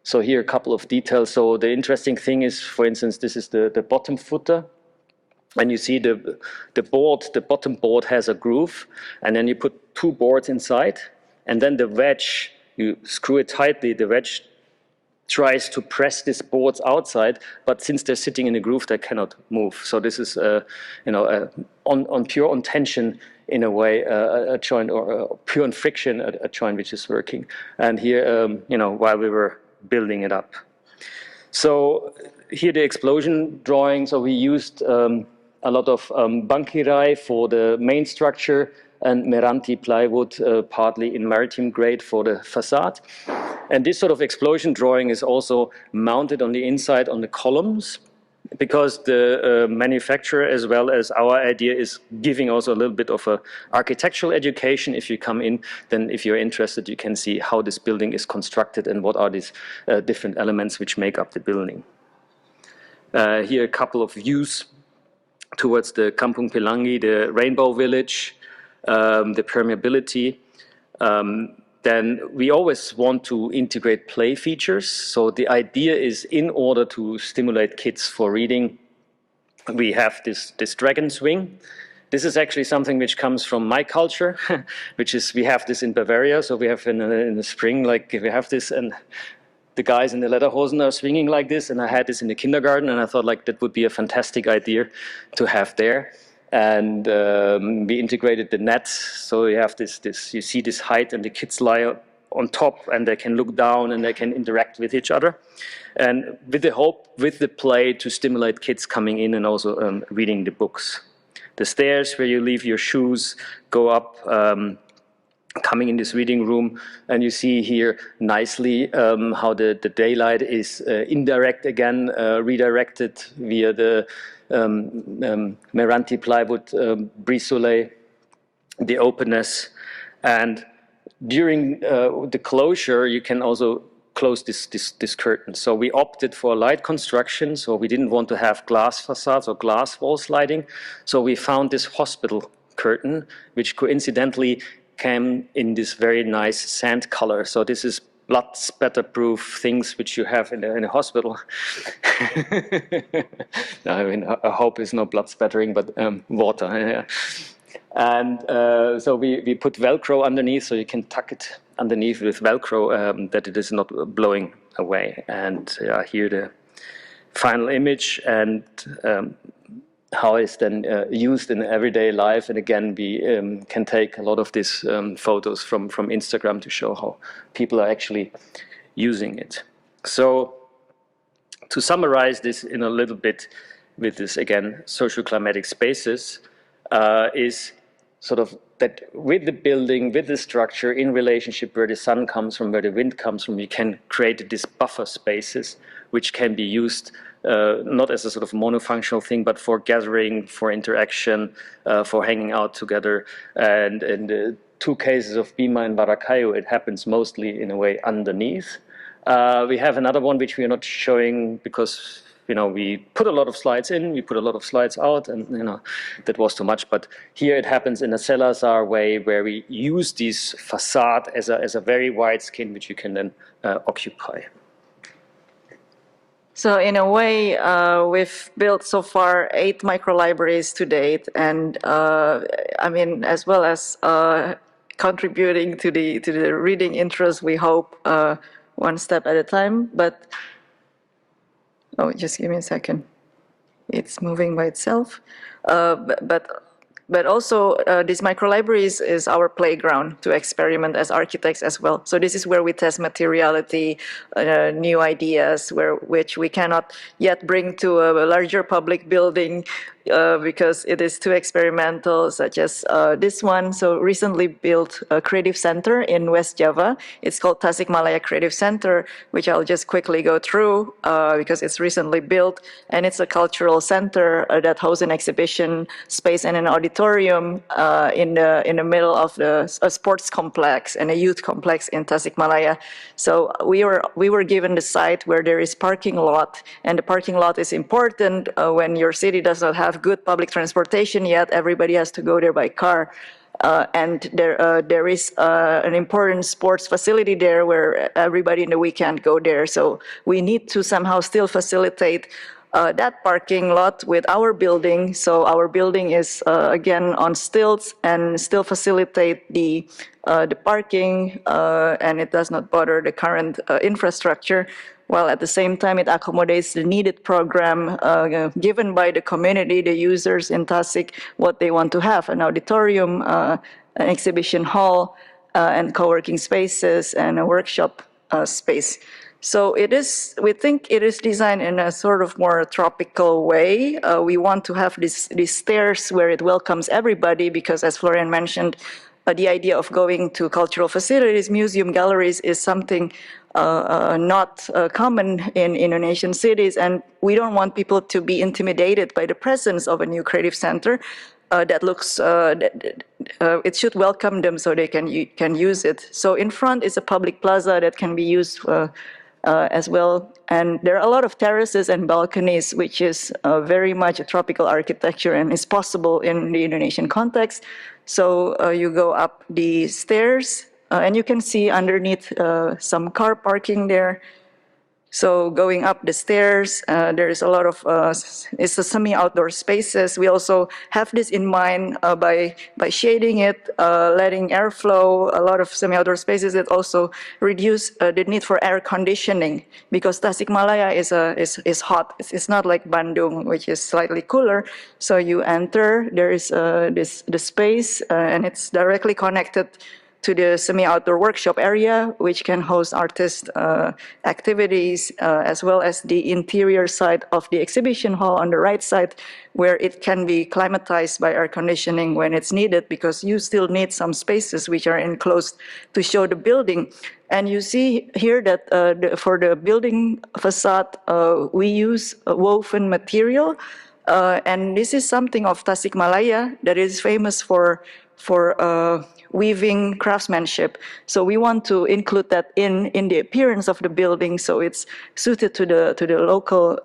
So here a couple of details. So the interesting thing is, for instance, this is the bottom footer. And you see the bottom board has a groove, and then you put two boards inside, and then the wedge, you screw it tightly, the wedge tries to press these boards outside, but since they're sitting in a groove, they cannot move. So this is, on tension, in a way, a joint, or pure on friction, a joint which is working. And here, while we were building it up. So here the explosion drawing. So we used a lot of bankirai for the main structure and meranti plywood, partly in maritime grade for the facade. And this sort of explosion drawing is also mounted on the inside on the columns, because the manufacturer, as well as our idea, is giving also a little bit of a architectural education. If you come in, then if you're interested, you can see how this building is constructed and what are these different elements which make up the building. Here a couple of views towards the Kampung Pelangi, the rainbow village, the permeability. Then we always want to integrate play features. So the idea is, in order to stimulate kids for reading, we have this dragon swing. This is actually something which comes from my culture, which is, we have this in Bavaria. So we have in the spring, we have this, and the guys in the lederhosen are swinging like this. And I had this in the kindergarten, and I thought that would be a fantastic idea to have there. And we integrated the net, so you have you see this height, and the kids lie on top, and they can look down, and they can interact with each other. And with the hope, with the play, to stimulate kids coming in and also reading the books. The stairs where you leave your shoes go up, coming in this reading room, and you see here nicely how the daylight is indirect again, redirected via the meranti plywood, brise soleil, the openness. And during the closure, you can also close this curtain. So we opted for light construction, so we didn't want to have glass facades or glass wall sliding. So we found this hospital curtain, which coincidentally came in this very nice sand color. So this is blood spatter proof things which you have in a hospital. No, I mean, I hope it's no blood spattering, but water. Yeah. And so we put Velcro underneath, so you can tuck it underneath with Velcro, that it is not blowing away. And here the final image, and how it's then used in everyday life. And again, we can take a lot of these photos from Instagram to show how people are actually using it. So to summarize this in a little bit with this, again, socio-climatic spaces, is sort of that with the building, with the structure, in relationship where the sun comes from, where the wind comes from, you can create these buffer spaces which can be used not as a sort of monofunctional thing, but for gathering, for interaction, for hanging out together. And in the two cases of Bima and Barakayu, it happens mostly in a way underneath. We have another one which we are not showing because we put a lot of slides in, we put a lot of slides out, and that was too much. But here it happens in a Salazar way, where we use this facade as a very wide skin, which you can then occupy. So in a way, we've built so far 8 microlibraries to date, and I mean, as well as contributing to the reading interest, we hope, one step at a time. But oh, just give me a second. It's moving by itself. But also, this microlibraries is our playground to experiment as architects as well. So this is where we test materiality, new ideas, which we cannot yet bring to a larger public building because it is too experimental, such as this one. So recently built a creative center in West Java. It's called Tasikmalaya Creative Center, which I'll just quickly go through because it's recently built. And it's a cultural center that hosts an exhibition space and an auditorium in the middle of a sports complex and a youth complex in Tasikmalaya. So we were given the site where there is parking lot, and the parking lot is important when your city does not have good public transportation yet. Everybody has to go there by car. And there is an important sports facility there where everybody in the weekend go there. So we need to somehow still facilitate that parking lot with our building. So our building is again on stilts and still facilitate the parking, and it does not bother the current infrastructure, while at the same time it accommodates the needed program given by the community, the users in Tasik, what they want to have: an auditorium, an exhibition hall, and co-working spaces, and a workshop space. So we think it is designed in a sort of more tropical way. We want to have these stairs where it welcomes everybody, because as Florian mentioned, the idea of going to cultural facilities, museum, galleries is something not common in Indonesian cities, and we don't want people to be intimidated by the presence of a new creative center that looks, it should welcome them so they can use it. So in front is a public plaza that can be used as well. And there are a lot of terraces and balconies, which is very much a tropical architecture and is possible in the Indonesian context. So you go up the stairs and you can see underneath some car parking there. So going up the stairs, there is a lot of, it's a semi-outdoor spaces. We also have this in mind by shading it, letting airflow, a lot of semi-outdoor spaces that also reduce the need for air conditioning, because Tasikmalaya is hot. It's not like Bandung, which is slightly cooler. So you enter, there is the space, and it's directly connected to the semi-outdoor workshop area, which can host artist activities, as well as the interior side of the exhibition hall on the right side, where it can be climatized by air conditioning when it's needed, because you still need some spaces which are enclosed to show the building. And you see here that for the building facade, we use woven material, and this is something of Tasikmalaya that is famous for weaving craftsmanship. So we want to include that in the appearance of the building, so it's suited to the local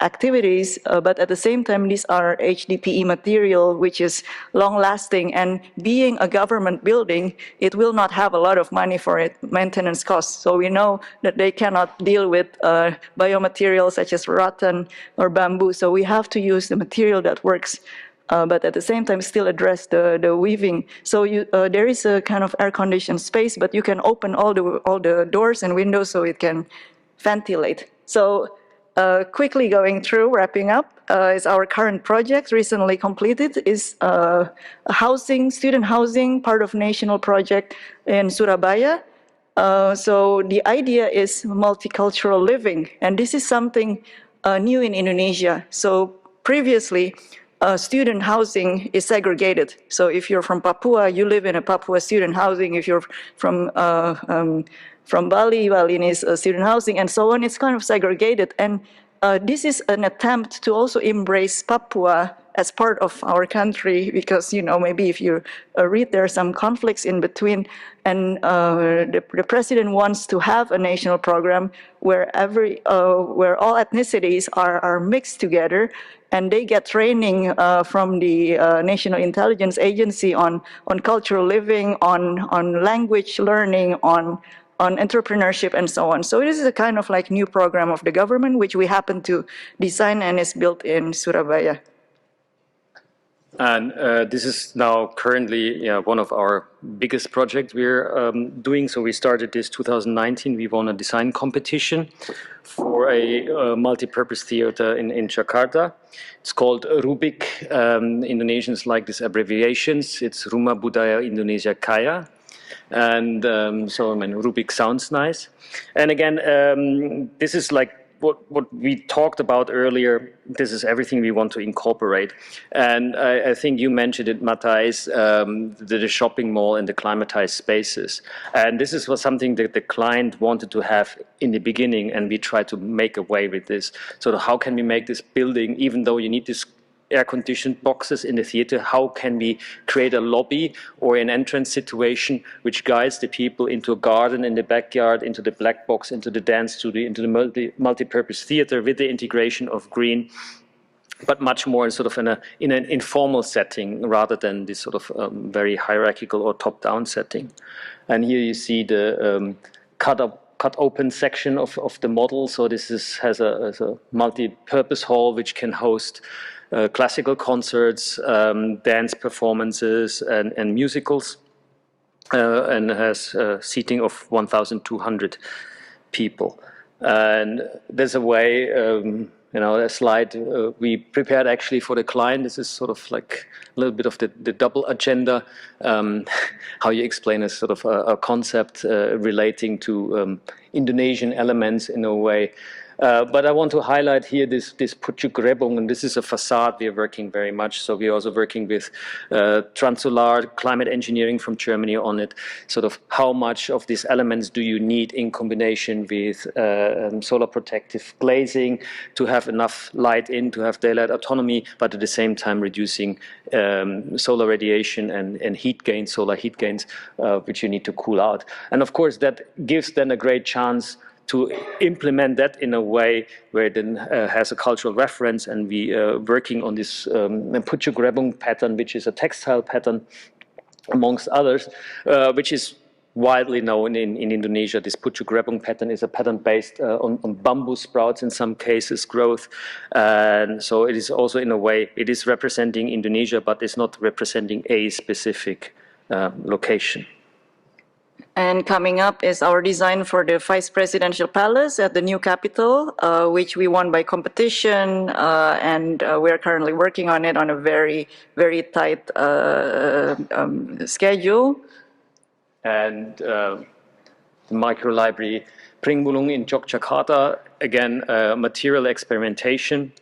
activities, but at the same time, these are HDPE material, which is long-lasting, and being a government building, it will not have a lot of money for it, maintenance costs. So we know that they cannot deal with biomaterials such as rattan or bamboo, so we have to use the material that works, but at the same time still address the weaving. So there is a kind of air-conditioned space, but you can open all the doors and windows so it can ventilate. So quickly going through, wrapping up, is our current project, recently completed, is student housing, part of national project in Surabaya. So the idea is multicultural living, and this is something new in Indonesia. So previously, student housing is segregated. So if you're from Papua, you live in a Papua student housing. If you're from Bali, Balinese student housing, and so on. It's kind of segregated. And this is an attempt to also embrace Papua as part of our country, because maybe if you read, there are some conflicts in between, and the president wants to have a national program where where all ethnicities are mixed together, and they get training from the National Intelligence Agency on cultural living, on language learning, on entrepreneurship, and so on. So this is a kind of like new program of the government, which we happen to design, and is built in Surabaya. And this is now currently one of our biggest projects we're doing. So we started this 2019. We won a design competition for a multi-purpose theater in Jakarta. It's called Rubik. Indonesians like these abbreviations. It's Rumah Budaya Indonesia Kaya. And so, Rubik sounds nice. And again, this is like what we talked about earlier. This is everything we want to incorporate. And I think you mentioned it, Matthijs, the shopping mall and the climatized spaces. And this was something that the client wanted to have in the beginning, and we tried to make a way with this. So how can we make this building, even though you need this air-conditioned boxes in the theater, how can we create a lobby or an entrance situation which guides the people into a garden in the backyard, into the black box, into the dance studio, into the multi-purpose theater with the integration of green, but much more in sort of in an informal setting rather than this sort of very hierarchical or top-down setting. And here you see the cut open section of the model. So this has a multi-purpose hall which can host classical concerts, dance performances, and musicals, and has seating of 1,200 people. And there's a way, a slide we prepared actually for the client. This is sort of like a little bit of the double agenda, how you explain a sort of a concept relating to Indonesian elements in a way. But I want to highlight here this Pucuk Rebung, and this is a facade we are working very much. So we're also working with Transolar Climate Engineering from Germany on it. Sort of how much of these elements do you need in combination with solar protective glazing to have enough light in, to have daylight autonomy, but at the same time reducing solar radiation and heat gains, solar heat gains, which you need to cool out. And of course, that gives then a great chance to implement that in a way where it then has a cultural reference, and we are working on this Pucuk Rebung pattern, which is a textile pattern, amongst others, which is widely known in Indonesia. This Pucuk Rebung pattern is a pattern based on bamboo sprouts in some cases, growth. And so it is also, in a way, it is representing Indonesia, but it's not representing a specific location. And coming up is our design for the Vice Presidential Palace at the new capital, which we won by competition, and we are currently working on it on a very, very tight schedule. And the microlibrary Pringbulung in Yogyakarta, again, material experimentation.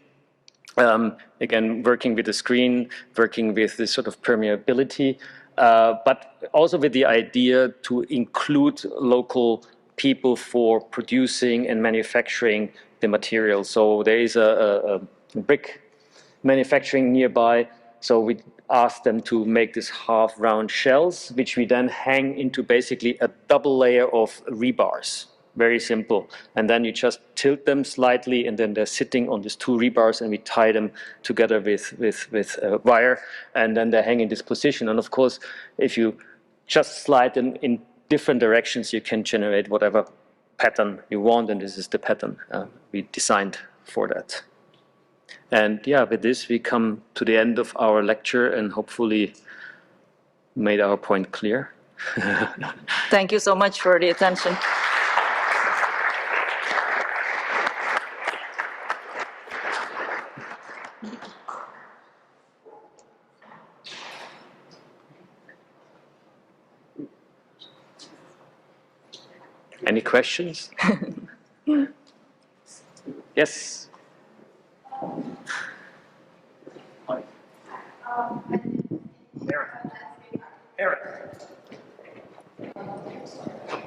Again, working with the screen, working with this sort of permeability. But also with the idea to include local people for producing and manufacturing the material. So there is a brick manufacturing nearby. So we asked them to make these half-round shells, which we then hang into basically a double layer of rebars. Very simple. And then you just tilt them slightly, and then they're sitting on these two rebars, and we tie them together with wire, and then they hang in this position. And of course, if you just slide them in different directions, you can generate whatever pattern you want, and this is the pattern we designed for that. And yeah, with this, we come to the end of our lecture and hopefully made our point clear. Thank you so much for the attention. Any questions? Yes. Eric.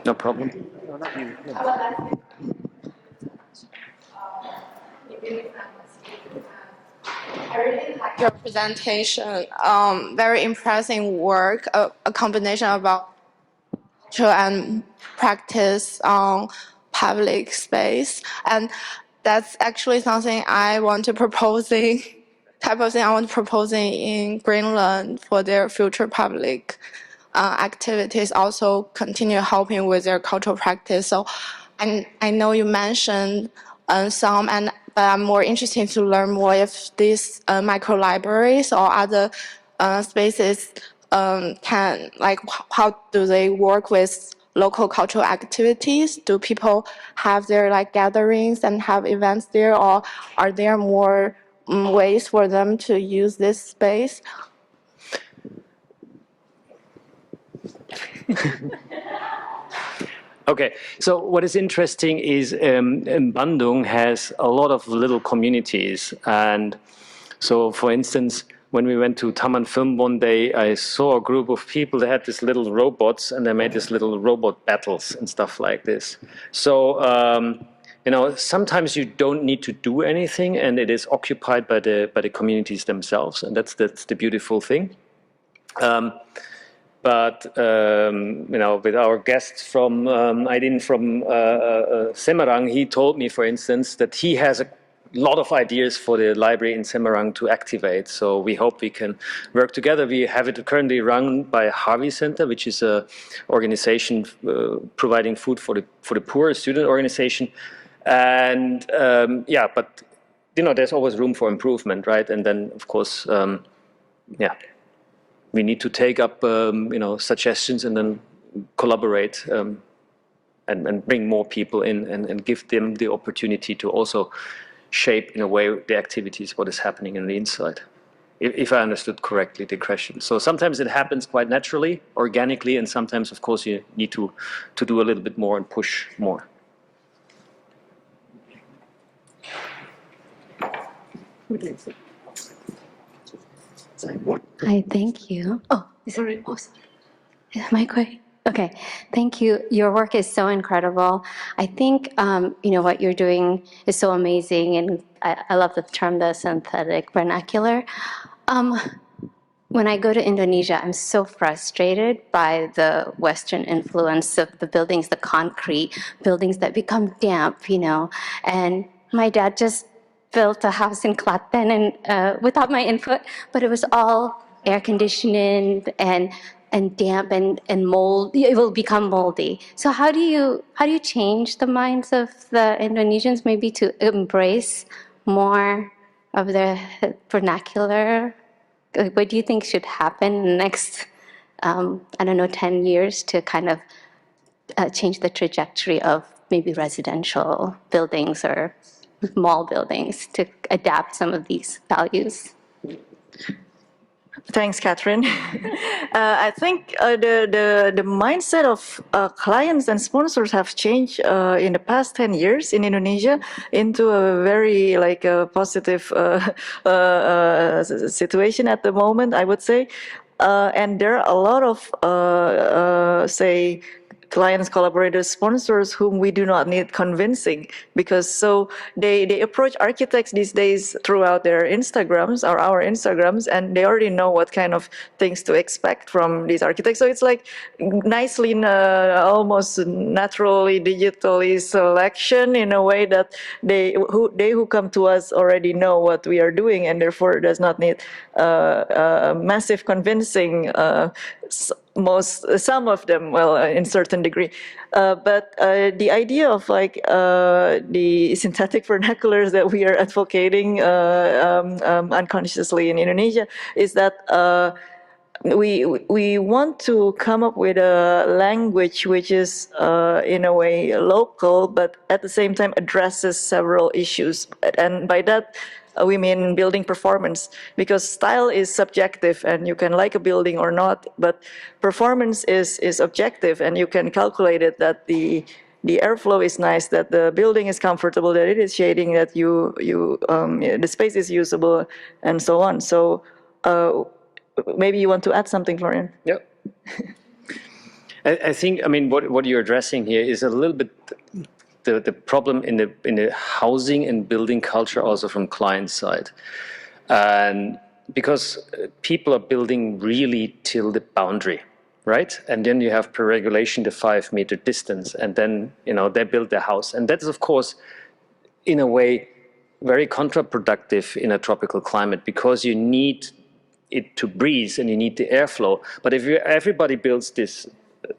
No problem. No, not you. Yeah. Your presentation, very impressive work, a combination about culture and practice on public space. And that's actually something I want to proposing, type of thing I want to proposing in Greenland for their future public activities, also continue helping with their cultural practice. So I know you mentioned some, but I'm more interested to learn more if these microlibraries or other spaces can, like, how do they work with local cultural activities? Do people have their like gatherings and have events there, or are there more ways for them to use this space? Okay, so what is interesting is Bandung has a lot of little communities. And so, for instance, when we went to Taman Film one day, I saw a group of people that had these little robots, and they made these little robot battles and stuff like this. So, you know, sometimes you don't need to do anything, and it is occupied by the communities themselves, and that's the beautiful thing. But you know, with our guest from Aydin from Semarang, he told me, for instance, that he has a lot of ideas for the library in Semarang to activate. So we hope we can work together. We have it currently run by Harvey Center, which is a organization providing food for the poor, a student organization. And yeah, but you know, there's always room for improvement, right? And then, of course, yeah. We need to take up, you know, suggestions and then collaborate and bring more people in and give them the opportunity to also shape in a way the activities, what is happening in the inside. If I understood correctly the question. So sometimes it happens quite naturally, organically, and sometimes, of course, you need to do a little bit more and push more. Hi, thank you. Oh, sorry. Oh, sorry. Am I quick? Okay, thank you. Your work is so incredible. I think you know what you're doing is so amazing, and I love the term, the synthetic vernacular. When I go to Indonesia, I'm so frustrated by the Western influence of the buildings, the concrete buildings that become damp, you know. And my dad just built a house in Klaten and without my input, but it was all air conditioning and damp and mold. It will become moldy. So how do you change the minds of the Indonesians maybe to embrace more of their vernacular? What do you think should happen in the next, I don't know, 10 years to kind of change the trajectory of maybe residential buildings or mall buildings to adapt some of these values? Thanks, Catherine. I think the mindset of clients and sponsors have changed in the past 10 years in Indonesia into a very like a positive situation at the moment, I would say. And there are a lot of, say, clients, collaborators, sponsors whom we do not need convincing, because so they approach architects these days throughout their Instagrams or our Instagrams, and they already know what kind of things to expect from these architects. So it's like nicely, almost naturally, digitally selection in a way that they who come to us already know what we are doing, and therefore does not need massive convincing. Some of them, well, in certain degree, but the idea of like the synthetic vernaculars that we are advocating unconsciously in Indonesia is that we want to come up with a language which is in a way local, but at the same time addresses several issues, and by that we mean building performance, because style is subjective and you can like a building or not, but performance is objective, and you can calculate it that the airflow is nice, that the building is comfortable, that it is shading, that the space is usable, and so on. So maybe you want to add something, Florian? Yeah. I think, I mean, what you're addressing here is a little bit the problem in the housing and building culture also from client side. And because people are building really till the boundary, right? And then you have per regulation the 5 meter distance, and then, you know, they build their house. And that is, of course, in a way, very counterproductive in a tropical climate, because you need it to breathe and you need the airflow. But if everybody builds this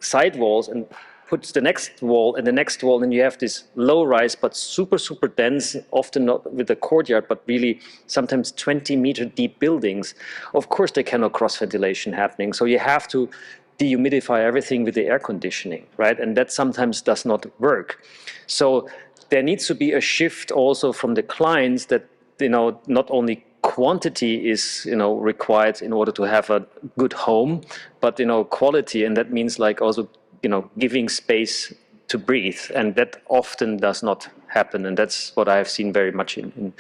side walls and puts the next wall and the next wall, and you have this low rise but super, super dense, often not with a courtyard, but really sometimes 20-meter deep buildings, of course there cannot cross ventilation happening. So you have to dehumidify everything with the air conditioning, right? And that sometimes does not work. So there needs to be a shift also from the clients that, you know, not only quantity is, you know, required in order to have a good home, but, you know, quality. And that means like also, you know, giving space to breathe. And that often does not happen. And that's what I have seen very much in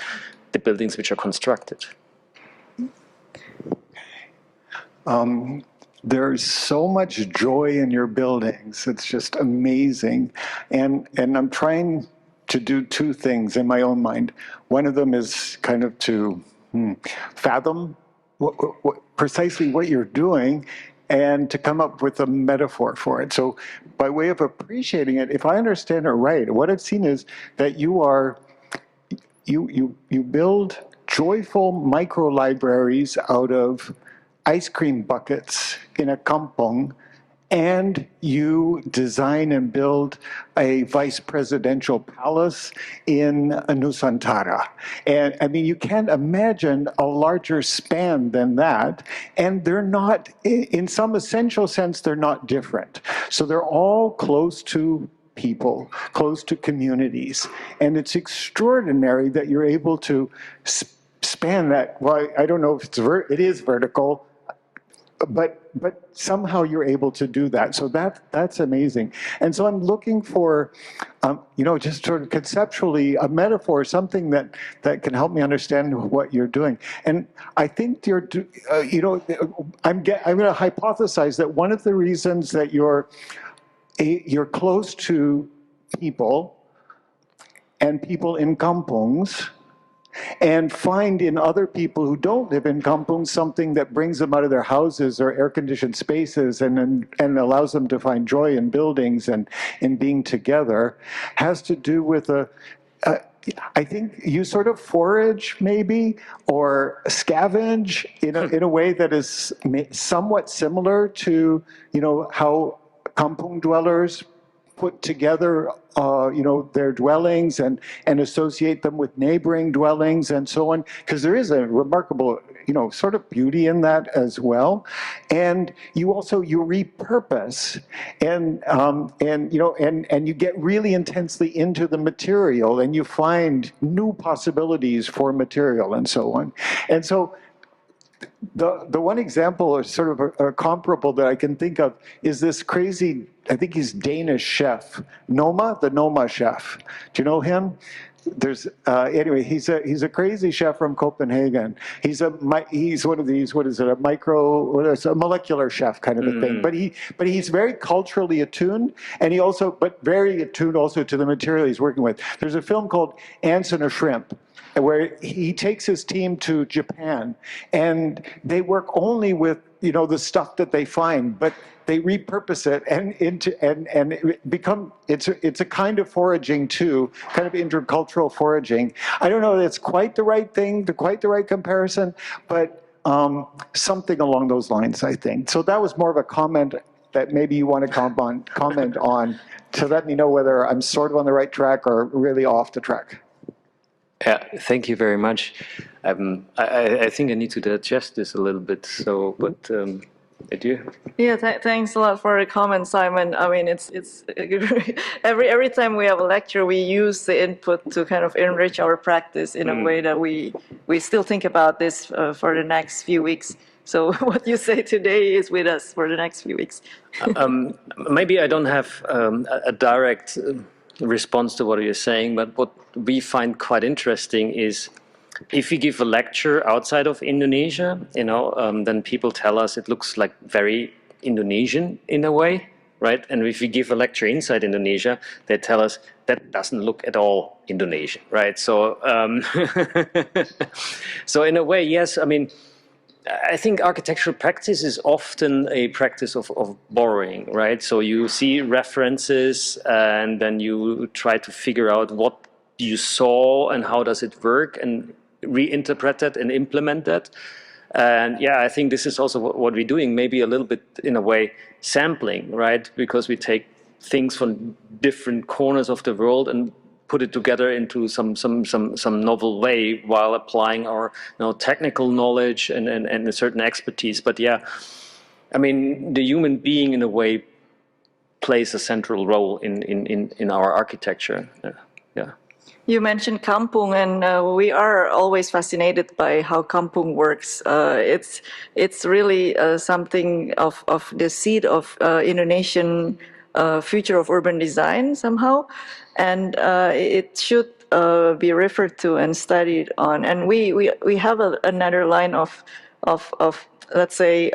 the buildings which are constructed. There's so much joy in your buildings. It's just amazing. And I'm trying to do two things in my own mind. One of them is kind of to fathom precisely what you're doing and to come up with a metaphor for it. So by way of appreciating it, if I understand it right, what I've seen is that you build joyful micro-libraries out of ice cream buckets in a kampong, and you design and build a vice presidential palace in Nusantara. And I mean, you can't imagine a larger span than that. And they're not, in some essential sense, they're not different. So they're all close to people, close to communities. And it's extraordinary that you're able to span that. Well, I don't know if it is vertical, but somehow you're able to do that. So that's amazing. And so I'm looking for, you know, just sort of conceptually a metaphor, something that can help me understand what you're doing. And I think you're, you know, I'm going to hypothesize that one of the reasons that you're close to people and people in kampungs, and find in other people who don't live in kampungs something that brings them out of their houses or air-conditioned spaces and allows them to find joy in buildings and in being together, has to do with I think you sort of forage maybe or scavenge in a way that is somewhat similar to, you know, how kampung dwellers put together, you know, their dwellings and associate them with neighboring dwellings and so on, because there is a remarkable, you know, sort of beauty in that as well. And you repurpose and you know, and you get really intensely into the material and you find new possibilities for material and so on. And so the one example or sort of a comparable that I can think of is this crazy, I think he's Danish chef, Noma, the Noma chef. Do you know him? There's anyway, he's a crazy chef from Copenhagen. He's one of these, what is it, a molecular chef kind of a thing. But he's very culturally attuned, and but very attuned also to the material he's working with. There's a film called Ants and a Shrimp, where he takes his team to Japan, and they work only with, you know, the stuff that they find, but they repurpose it and it's a kind of foraging too, kind of intercultural foraging. I don't know that it's quite the right thing, quite the right comparison, but something along those lines, I think. So that was more of a comment that maybe you want to comment on to let me know whether I'm sort of on the right track or really off the track. Yeah, thank you very much. I think I need to digest this a little bit. So, but adieu. Yeah, thanks a lot for the comment, Simon. I mean, it's every time we have a lecture, we use the input to kind of enrich our practice in a way that we still think about this for the next few weeks. So what you say today is with us for the next few weeks. Maybe I don't have a direct response to what you're saying, but what we find quite interesting is if you give a lecture outside of Indonesia, you know, then people tell us it looks like very Indonesian in a way, right? And if we give a lecture inside Indonesia, they tell us that doesn't look at all Indonesian, right? So, so in a way, yes, I mean, I think architectural practice is often a practice of borrowing, right? So you see references and then you try to figure out what you saw and how does it work and reinterpret that and implement that. And yeah, I think this is also what we're doing, maybe a little bit in a way sampling, right? Because we take things from different corners of the world and put it together into some novel way while applying our technical knowledge and a certain expertise. But yeah, I mean, the human being in a way plays a central role in our architecture. Yeah. You mentioned kampung, and we are always fascinated by how kampung works. It's really something of the seed of Indonesian future of urban design somehow, and it should be referred to and studied on. And we have another line of let's say,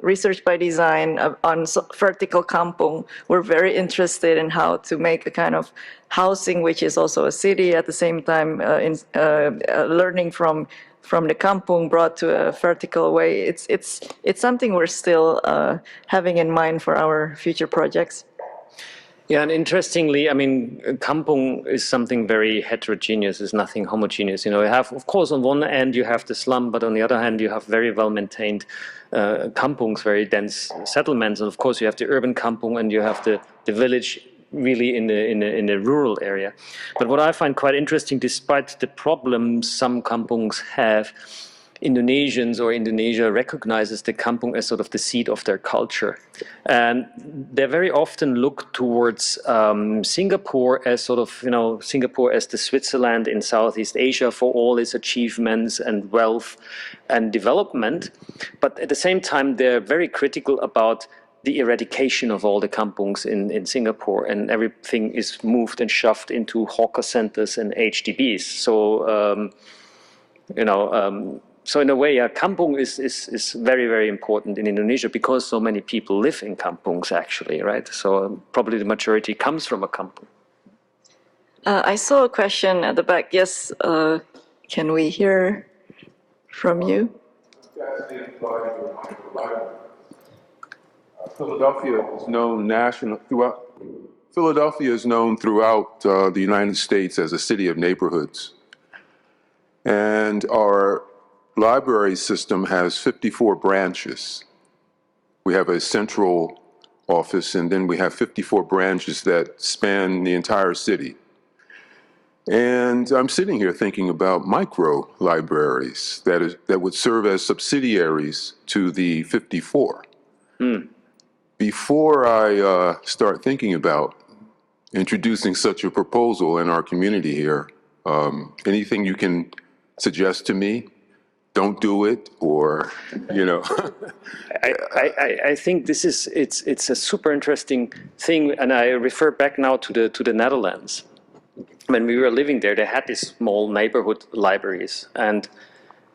research by design on vertical kampung. We're very interested in how to make a kind of housing which is also a city at the same time, learning from the kampung brought to a vertical way. It's something we're still having in mind for our future projects. Yeah, and interestingly, I mean, kampung is something very heterogeneous. It's nothing homogeneous. You have, of course, on one end you have the slum, but on the other hand you have very well-maintained kampungs, very dense settlements, and of course you have the urban kampung and you have the village really in the rural area. But what I find quite interesting, despite the problems some kampungs have, Indonesians or Indonesia recognizes the kampung as sort of the seat of their culture. And they very often look towards Singapore as sort of, Singapore as the Switzerland in Southeast Asia for all its achievements and wealth and development. But at the same time, they're very critical about the eradication of all the kampungs in Singapore, and everything is moved and shoved into hawker centers and HDBs. So, so in a way, kampung is very, very important in Indonesia because so many people live in kampungs actually, right? So probably the majority comes from a kampung. I saw a question at the back. Yes, can we hear from you? Philadelphia is known throughout the United States as a city of neighborhoods. And our library system has 54 branches. We have a central office, and then we have 54 branches that span the entire city. And I'm sitting here thinking about micro libraries that would serve as subsidiaries to the 54. Before I start thinking about introducing such a proposal in our community here, anything you can suggest to me? Don't do it, or I think it's a super interesting thing, and I refer back now to the Netherlands. When we were living there, they had these small neighborhood libraries, and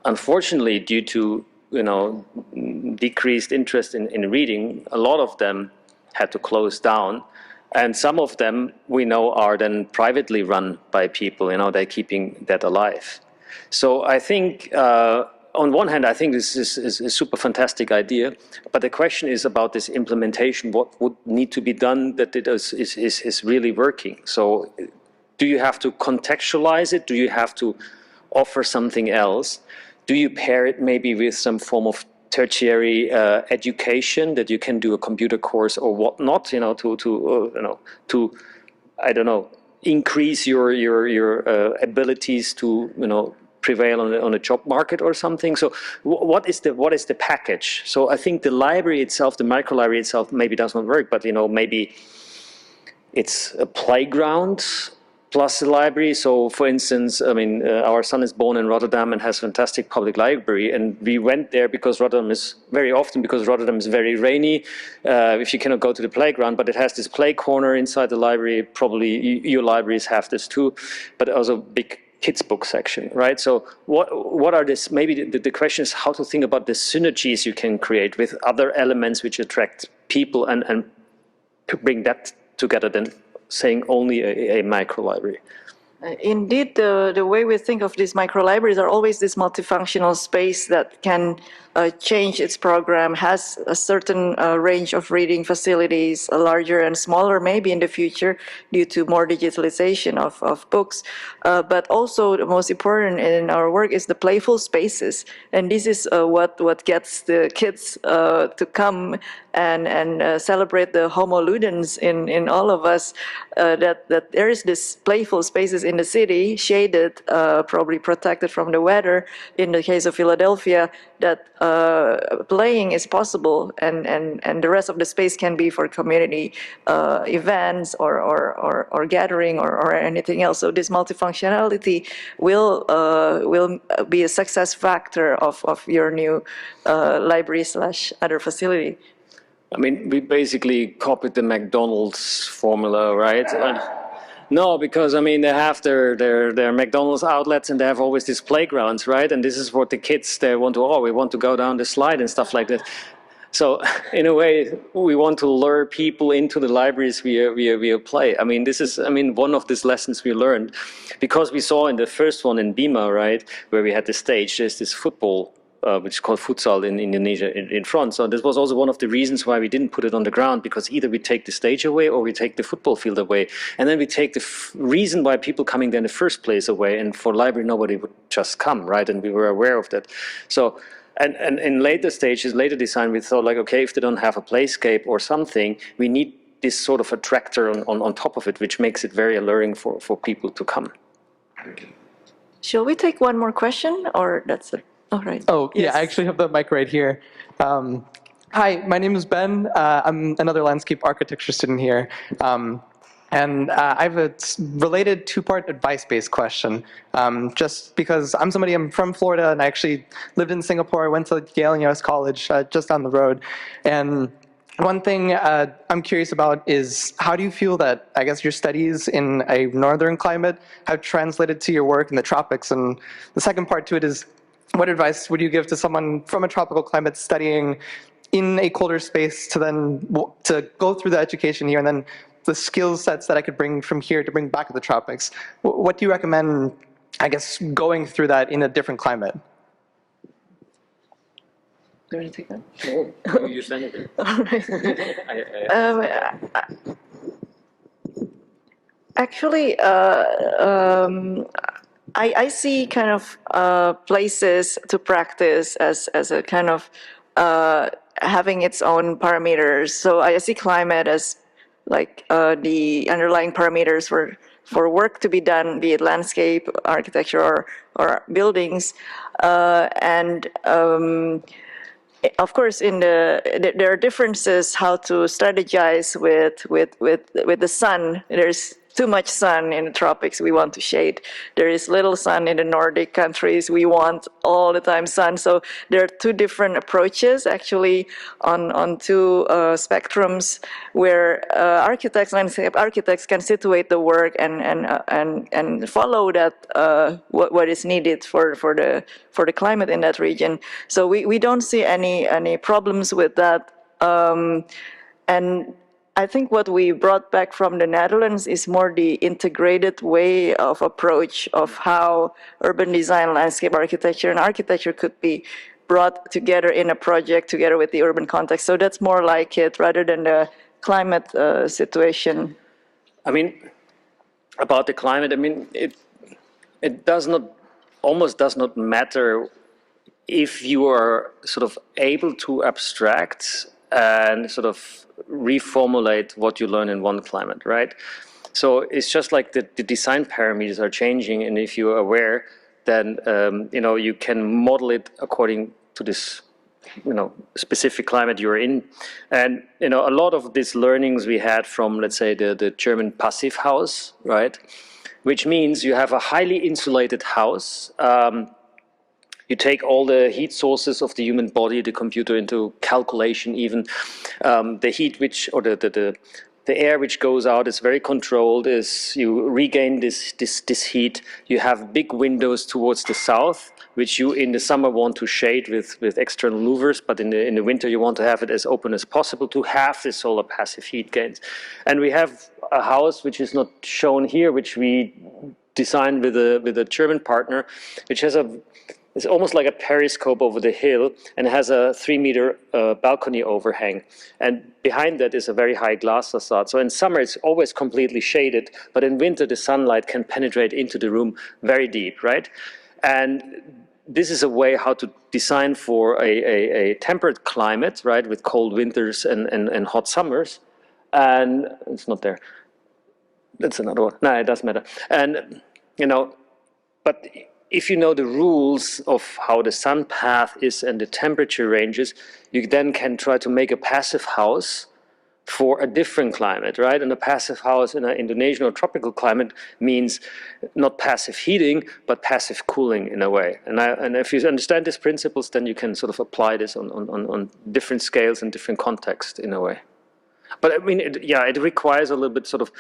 unfortunately, due to decreased interest in reading, a lot of them had to close down, and some of them we know are then privately run by people. They're keeping that alive. So I think, on one hand, I think this is a super fantastic idea, but the question is about this implementation. What would need to be done that it is really working? So do you have to contextualize it? Do you have to offer something else? Do you pair it maybe with some form of tertiary education, that you can do a computer course or whatnot, to I don't know, increase your abilities to prevail on a job market or something? So what is the package? So I think the library itself, the microlibrary itself, maybe does not work, but maybe it's a playground plus a library. So for instance, I mean, our son is born in Rotterdam and has a fantastic public library, and we went there because Rotterdam is very very rainy, if you cannot go to the playground, but it has this play corner inside the library. Probably your libraries have this too, but also big kids book section, right? So what are this, maybe the question is how to think about the synergies you can create with other elements which attract people and bring that together than saying only a microlibrary. Indeed, the way we think of these microlibraries are always this multifunctional space that can change its program, has a certain range of reading facilities, larger and smaller maybe in the future due to more digitalization of books. But also the most important in our work is the playful spaces. And this is what gets the kids to come and celebrate the homo ludens in all of us, that there is this playful spaces in the city, shaded, probably protected from the weather, in the case of Philadelphia, that playing is possible, and the rest of the space can be for community events or gathering or anything else. So this multifunctionality will be a success factor of your new library/other facility. I mean, we basically copied the McDonald's formula, right? No, because I mean they have their McDonald's outlets and they have always these playgrounds, right? And this is what the kids they want to. Oh, we want to go down the slide and stuff like that. So in a way, we want to lure people into the libraries via play. I mean, this is one of these lessons we learned, because we saw in the first one in Bima, right, where we had the stage. There's this football. Which is called futsal in Indonesia, in front. So this was also one of the reasons why we didn't put it on the ground, because either we take the stage away or we take the football field away. And then we take the reason why people coming there in the first place away. And for library, nobody would just come, right? And we were aware of that. So, and in later stages, later design, we thought like, okay, if they don't have a playscape or something, we need this sort of attractor on top of it, which makes it very alluring for people to come. Shall we take one more question, or that's it? Oh, right. Oh, Yes. yeah, I actually have the mic right here. Hi, my name is Ben. I'm another landscape architecture student here. And I have a related two-part advice-based question. Just because I'm from Florida, and I actually lived in Singapore. I went to Yale and US College just down the road. And one thing I'm curious about is, how do you feel that, I guess, your studies in a northern climate have translated to your work in the tropics? And the second part to it is, what advice would you give to someone from a tropical climate studying in a colder space to go through the education here, and then the skill sets that I could bring from here to bring back to the tropics? What do you recommend, I guess, going through that in a different climate? Do you want to take that? No, you send it. All right. Actually, I see kind of places to practice as a kind of having its own parameters. So I see climate as like the underlying parameters for work to be done, be it landscape, architecture, or buildings, and of course, there are differences how to strategize with the sun. There's too much sun in the tropics, we want to shade. There is little sun in the Nordic countries, we want all the time sun. So there are two different approaches actually on two spectrums where landscape architects can situate the work and follow that what is needed for the climate in that region. So we don't see any problems with that. And I think what we brought back from the Netherlands is more the integrated way of approach of how urban design, landscape architecture, and architecture could be brought together in a project together with the urban context. So that's more like it rather than the climate situation. I mean, about the climate, I mean, it almost does not matter if you are sort of able to abstract and sort of reformulate what you learn in one climate, right? So it's just like the design parameters are changing, and if you're aware, then you can model it according to this specific climate you're in. And a lot of these learnings we had from, let's say, the German passive house, right? Which means you have a highly insulated house. You take all the heat sources of the human body, the computer into calculation, even the heat which, or the the air which goes out is very controlled, is you regain this heat. You have big windows towards the south, which you in the summer want to shade with external louvers, but in the winter you want to have it as open as possible to have this solar passive heat gains. And we have a house which is not shown here, which we designed with a German partner, which has it's almost like a periscope over the hill and has a 3-meter balcony overhang. And behind that is a very high glass facade. So in summer, it's always completely shaded, but in winter, the sunlight can penetrate into the room very deep, right? And this is a way how to design for a temperate climate, right, with cold winters and hot summers. And it's not there. That's another one. No, it doesn't matter. And, but if you know the rules of how the sun path is and the temperature ranges, you then can try to make a passive house for a different climate, right? And a passive house in an Indonesian or tropical climate means not passive heating, but passive cooling in a way. And if you understand these principles, then you can sort of apply this on different scales and different contexts in a way. But I mean, it requires a little bit sort of,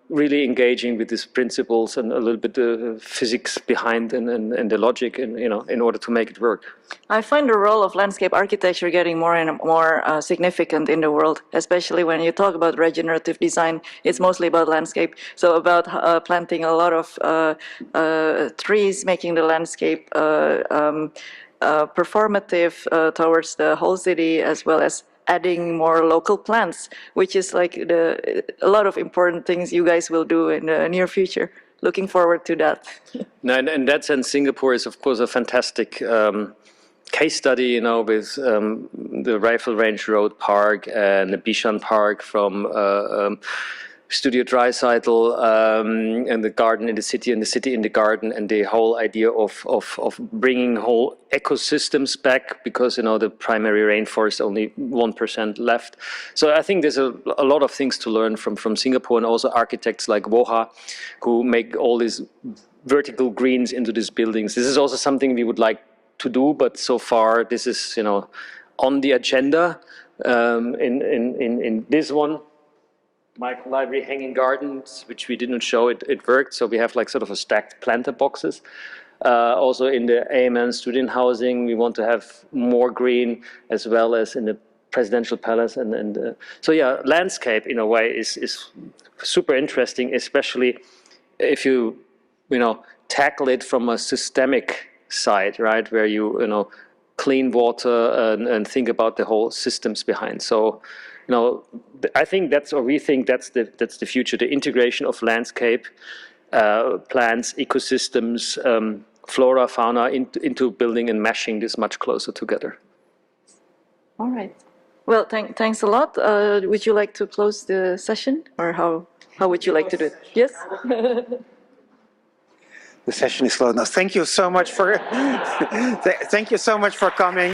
really engaging with these principles and a little bit the physics behind and the logic, in order to make it work. I find the role of landscape architecture getting more and more significant in the world, especially when you talk about regenerative design. It's mostly about landscape, so about planting a lot of trees, making the landscape performative towards the whole city, as well as adding more local plants, which is like a lot of important things you guys will do in the near future. Looking forward to that. No, and in that sense, Singapore is, of course, a fantastic case study, with the Rifle Range Road Park and the Bishan Park from Studio Dreisaitl and the garden in the city and the city in the garden, and the whole idea of bringing whole ecosystems back, because the primary rainforest only 1% left. So I think there's a lot of things to learn from Singapore, and also architects like Woha, who make all these vertical greens into these buildings. This is also something we would like to do, but so far this is on the agenda. In this one, microlibrary hanging gardens, which we didn't show, it worked. So we have like sort of a stacked planter boxes. Also in the AMN student housing, we want to have more green, as well as in the presidential palace. So yeah, landscape in a way is super interesting, especially if you tackle it from a systemic side, right, where you clean water and think about the whole systems behind. So I think we think that's the future, the integration of landscape, plants, ecosystems, flora, fauna into building and meshing this much closer together. All right. Well, thanks a lot. Would you like to close the session, or how would you like to do it? Yes. The session is closed now. Thank you so much for thank you so much for coming.